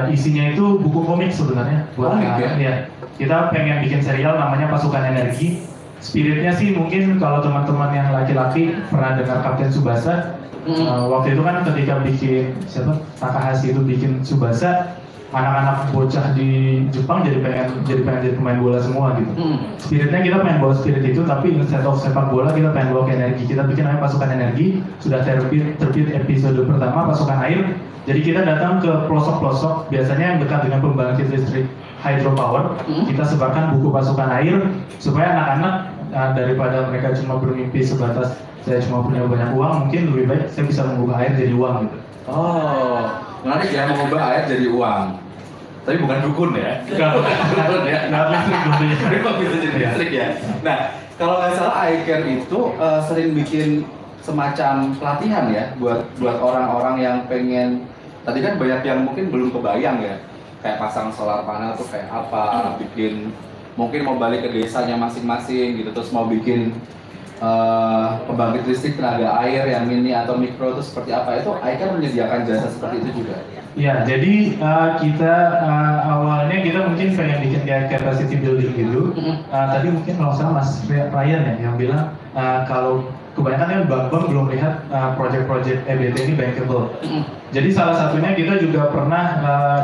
Isinya itu buku komik sebenarnya. Komik ya? Kita pengen bikin serial namanya Pasukan Energi. Spiritnya sih mungkin kalau teman-teman yang laki-laki pernah dengar Kapten Tsubasa. Waktu itu kan ketika bikin Takahashi itu bikin Tsubasa, anak-anak bocah di Jepang jadi pengen jadi pemain bola semua gitu. Spiritnya kita pengen bawa spirit itu, tapi instead of sepak bola kita pengen bawa ke energi. Kita bikin namanya Pasukan Energi. Sudah terbit episode pertama Pasukan Air. Jadi kita datang ke pelosok-pelosok, biasanya yang dekat dengan pembangkit listrik hydropower. Kita sebarkan buku Pasukan Air supaya anak-anak daripada mereka cuma bermimpi sebatas saya cuma punya banyak uang, mungkin lebih baik saya bisa mengubah air jadi uang gitu. Oh, menarik ya, mengubah air jadi uang. Tapi bukan dukun ya? Bukan ya? Nggak listrik tentunya. Bisa jadi listrik ya? Nah, kalau nggak salah iCare itu sering bikin semacam pelatihan ya buat orang-orang yang pengen, tadi kan banyak yang mungkin belum kebayang ya, kayak pasang solar panel tuh kayak apa, bikin mungkin mau balik ke desanya masing-masing gitu, terus mau bikin pembangkit listrik tenaga air yang mini atau mikro itu seperti apa, itu iCare menyediakan jasa seperti itu juga? Ya, jadi kita awalnya kita mungkin pengen bikin kayak capacity building gitu. Tadi mungkin kalau salah Mas Ryan ya yang bilang kalau kebanyakan kan bank-bank belum lihat project-project EBT ini bankable. Jadi salah satunya kita juga pernah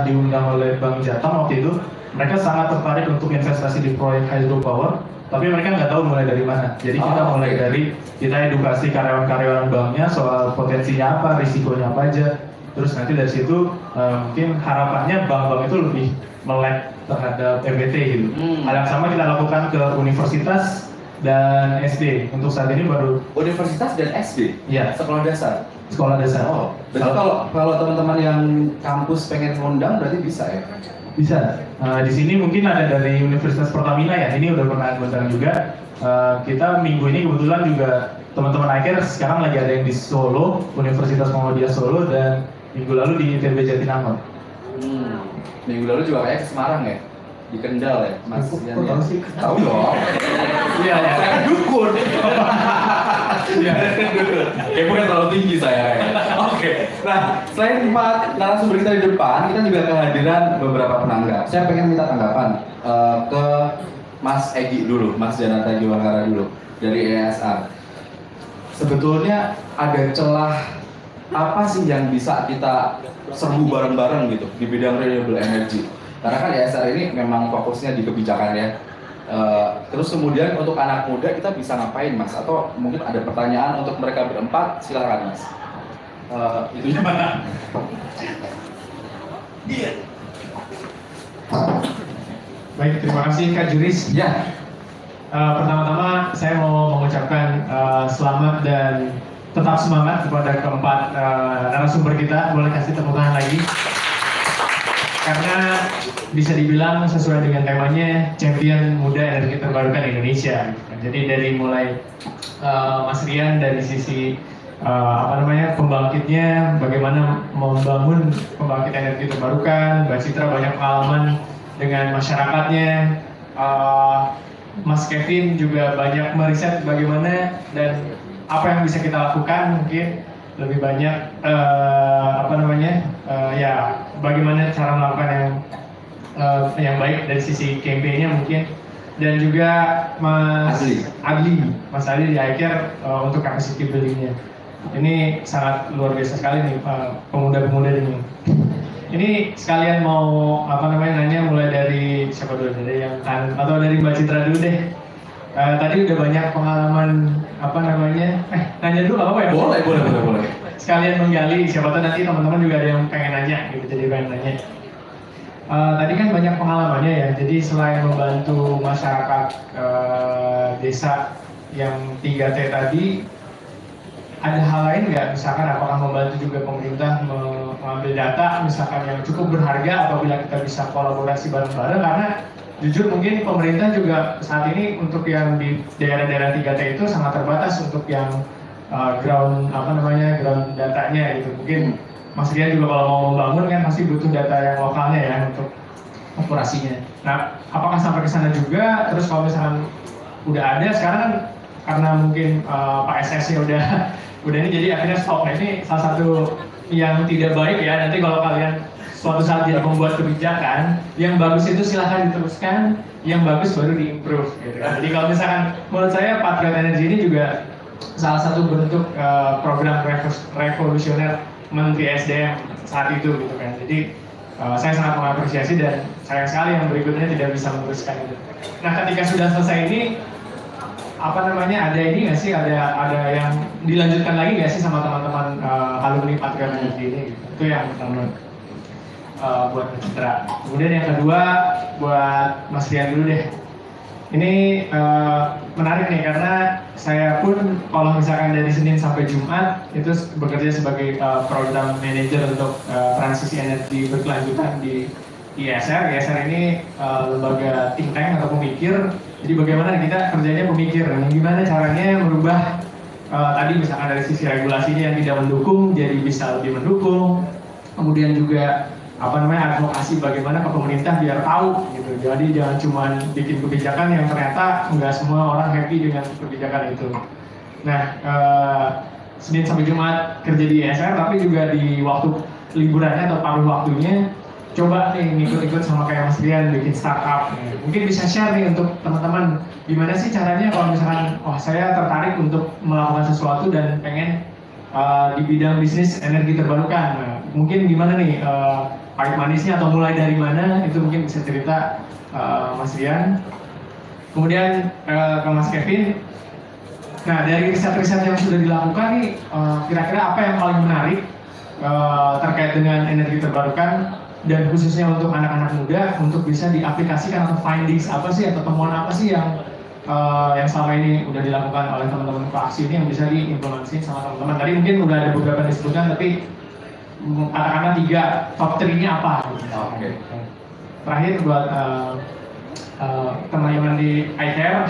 diundang oleh Bank Jateng waktu itu. Mereka sangat tertarik untuk investasi di proyek hydropower, tapi mereka nggak tahu mulai dari mana. Jadi kita mulai dari kita edukasi karyawan-karyawan banknya soal potensinya apa, risikonya apa aja. Terus nanti dari situ mungkin harapannya bank-bank itu lebih melek terhadap EBT gitu. Hal yang sama kita lakukan ke universitas dan SD. Untuk saat ini baru universitas dan SD? Iya. Sekolah dasar? Sekolah dasar. Oh, berarti kalau teman-teman yang kampus pengen ngundang berarti bisa ya? Bisa. Di sini mungkin ada dari Universitas Pertamina ya. Ini udah pernah ngundang juga. Kita minggu ini kebetulan juga teman-teman iCare sekarang lagi ada yang di Solo, Universitas Muhammadiyah Solo, dan minggu lalu di ITB Jatinangor. Minggu lalu juga kayak ke Semarang ya? Di Kendal ya, Mas Yan ya? Tahu dong. Iya, ya. Saya kan dukun. Iya. Bukan terlalu tinggi saya. Oke. Nah, selain 4 narasumber kita di depan, kita juga kehadiran beberapa penanggap. Saya pengen minta tanggapan ke Mas Egi dulu, Mas Janata Jiwangkara dulu dari ESR. Sebetulnya ada celah apa sih yang bisa kita serbu bareng-bareng gitu di bidang renewable energy? Karena kan ESR ini memang fokusnya di kebijakan ya. Terus kemudian untuk anak muda kita bisa ngapain Mas? Atau mungkin ada pertanyaan untuk mereka berempat, silakan Mas. Itunya mana? Iya. Baik, terima kasih Kak Juris. Ya. Pertama-tama saya mau mengucapkan selamat dan tetap semangat kepada keempat narasumber kita. Boleh kasih tepuk tangan lagi? Karena bisa dibilang sesuai dengan temanya Champion Muda Energi Terbarukan Indonesia. Jadi dari mulai Mas Rian dari sisi pembangkitnya, bagaimana membangun pembangkit energi terbarukan, Mbak Citra banyak pengalaman dengan masyarakatnya, Mas Kevin juga banyak meriset bagaimana dan apa yang bisa kita lakukan, mungkin lebih banyak bagaimana cara melakukan yang baik dari sisi campaign-nya mungkin, dan juga Mas Adli di iCare untuk capacity building-nya. Ini sangat luar biasa sekali nih pemuda-pemuda ini. Ini sekalian mau nanya mulai dari siapa dulu, dari yang kan atau dari Mbak Citra dulu deh. Tadi udah banyak pengalaman nanya dulu apa ya? Boleh. Sekalian menggali, siapa tahu nanti teman-teman juga ada yang pengen nanya gitu, jadi pengen nanya. Tadi kan banyak pengalamannya ya, jadi selain membantu masyarakat desa yang 3T tadi, ada hal lain nggak? Misalkan apakah membantu juga pemerintah mengambil data misalkan yang cukup berharga apabila kita bisa kolaborasi bareng-bareng, karena jujur mungkin pemerintah juga saat ini untuk yang di daerah-daerah 3T itu sangat terbatas untuk yang ground datanya gitu. Mungkin Mas Rian juga kalau mau membangun kan pasti butuh data yang lokalnya ya untuk operasinya. Nah, apakah sampai ke sana juga? Terus kalau misalkan udah ada sekarang kan karena mungkin Pak SS-nya udah ini jadi akhirnya stop. Nah, ini salah satu yang tidak baik ya. Nanti kalau kalian suatu saat jadi membuat kebijakan, yang bagus itu silahkan diteruskan, yang bagus baru diimprove gitu kan. Jadi kalau misalkan menurut saya Patriot Energy ini juga salah satu bentuk program revolusioner Menteri SDM saat itu gitu kan. Jadi saya sangat mengapresiasi dan sayang sekali yang berikutnya tidak bisa meneruskan itu. Nah, ketika sudah selesai ini ada ini nggak sih, ada yang dilanjutkan lagi nggak sih sama teman-teman alumni Patriot Energy ini gitu. Itu yang pertama buat Mas Citra. Kemudian yang kedua buat Mas Rian dulu deh. Ini menarik nih karena saya pun kalau misalkan dari Senin sampai Jumat itu bekerja sebagai program manager untuk transisi energi berkelanjutan di ISR. ISR ini lembaga think tank atau pemikir. Jadi bagaimana kita kerjanya pemikir, gimana caranya merubah tadi misalkan dari sisi regulasinya yang tidak mendukung jadi bisa lebih mendukung. Kemudian juga advokasi bagaimana ke pemerintah biar tahu gitu. Jadi jangan cuma bikin kebijakan yang ternyata nggak semua orang happy dengan kebijakan itu. Nah, Senin sampai Jumat kerja di ESR, tapi juga di waktu liburannya atau paruh waktunya coba nih ngikut-ikut sama kayak Mas Rian bikin startup. Mungkin bisa share nih untuk teman-teman gimana sih caranya kalau misalkan saya tertarik untuk melakukan sesuatu dan pengen di bidang bisnis energi terbarukan. Nah, mungkin gimana nih pahit manisnya atau mulai dari mana, itu mungkin bisa cerita Mas Rian. Kemudian ke Mas Kevin. Nah, dari riset-riset yang sudah dilakukan nih, kira-kira apa yang paling menarik terkait dengan energi terbarukan dan khususnya untuk anak-anak muda untuk bisa diaplikasikan, atau findings apa sih atau temuan apa sih yang selama ini udah dilakukan oleh teman-teman koaksi ini yang bisa diimplementasi sama teman-teman. Tadi mungkin udah ada beberapa disebutkan, tapi katakanlah 3 top 3-nya apa? Oke. Terakhir buat teman-teman di iCare,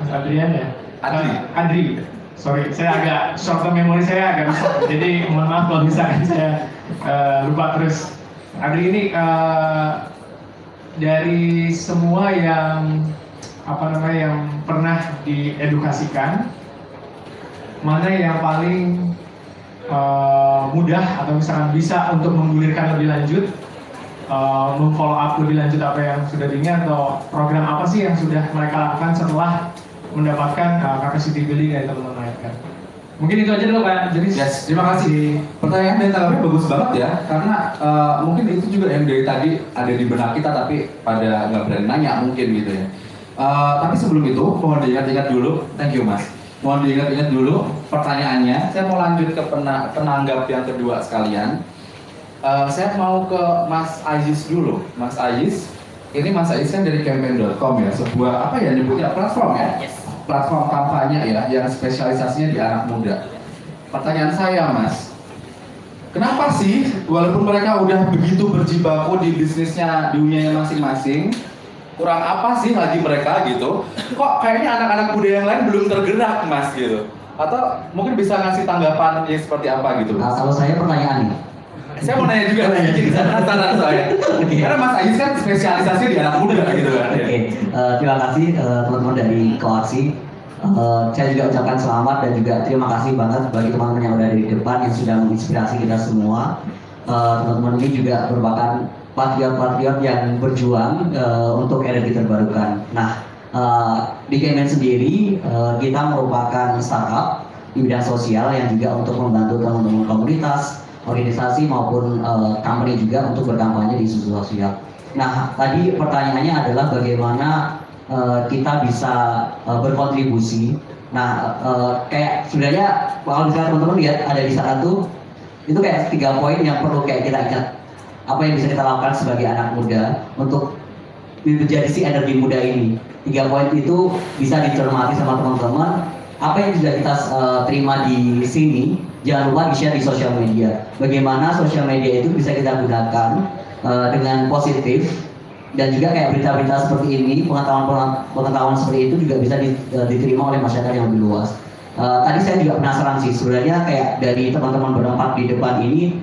Mas Adrian ya. Adri. Sorry, saya agak short term memory saya agak rusak. Jadi mohon maaf kalau misalkan saya lupa terus. Adri ini dari semua yang yang pernah diedukasikan, mana yang paling mudah atau misalkan bisa untuk menggulirkan lebih lanjut, memfollow up lebih lanjut apa yang sudah diingat, atau program apa sih yang sudah mereka lakukan setelah mendapatkan capacity building dari teman-teman mereka. Mungkin itu aja dulu Pak. Jadi terima kasih. Pertanyaan dan tanggapannya bagus banget ya, karena mungkin itu juga yang dari tadi ada di benak kita tapi pada nggak berani nanya mungkin gitu ya. Tapi sebelum itu mohon diingat-ingat dulu. Thank you Mas. Mohon diingat-ingat dulu pertanyaannya. Saya mau lanjut ke penanggap yang kedua sekalian. Saya mau ke Mas Aziz dulu. Mas Aziz, ini Mas Aziz kan dari campaign.com ya, sebuah nyebutnya platform ya. Yes. Platform kampanye ya, yang spesialisasinya di anak muda. Pertanyaan saya Mas, kenapa sih walaupun mereka udah begitu berjibaku di bisnisnya, di dunianya masing-masing, kurang apa sih lagi mereka gitu? Kok kayaknya anak-anak muda yang lain belum tergerak Mas gitu? Atau mungkin bisa ngasih tanggapan seperti apa gitu? Nah, kalau saya pertanyaan nih. Saya mau nanya juga, jadi penasaran saya. Karena Mas Aziz kan spesialisasi di anak muda gitu kan. Oke, terima kasih teman-teman dari koaksi. Saya juga ucapkan selamat dan juga terima kasih banget bagi teman-teman yang udah di depan yang sudah menginspirasi kita semua. Teman-teman ini juga merupakan patriot-patriot yang berjuang untuk energi terbarukan. Nah, di Kemen sendiri kita merupakan startup di bidang sosial yang juga untuk membantu teman-teman komunitas, organisasi maupun company juga untuk berkampanye di isu sosial. Nah, tadi pertanyaannya adalah bagaimana kita bisa berkontribusi. Nah, kayak sebenarnya kalau misalnya teman-teman lihat ada di sana tuh, itu kayak 3 poin yang perlu kayak kita ingat. Apa yang bisa kita lakukan sebagai anak muda untuk menjadi si energi muda ini. 3 poin itu bisa dicermati sama teman-teman. Apa yang sudah kita terima di sini, jangan lupa di-share di sosial media. Bagaimana sosial media itu bisa kita gunakan dengan positif, dan juga kayak berita-berita seperti ini, pengetahuan seperti itu juga bisa diterima oleh masyarakat yang lebih luas. Tadi saya juga penasaran sih, sebenarnya kayak dari teman-teman berempat di depan ini,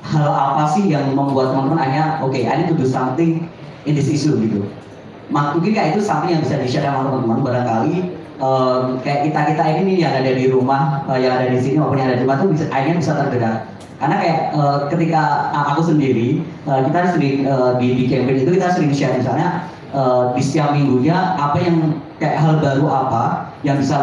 hal apa sih yang membuat teman-teman akhirnya, oke, I need to do something in this issue gitu. Mungkin kayak itu something yang bisa di-share sama teman-teman barangkali. Kayak kita ini nih yang ada di rumah, yang ada di sini maupun yang ada di rumah tuh akhirnya bisa tergerak. Karena kayak ketika aku sendiri, kita sering di campaign itu kita sering share misalnya di setiap minggunya apa yang kayak hal baru apa yang bisa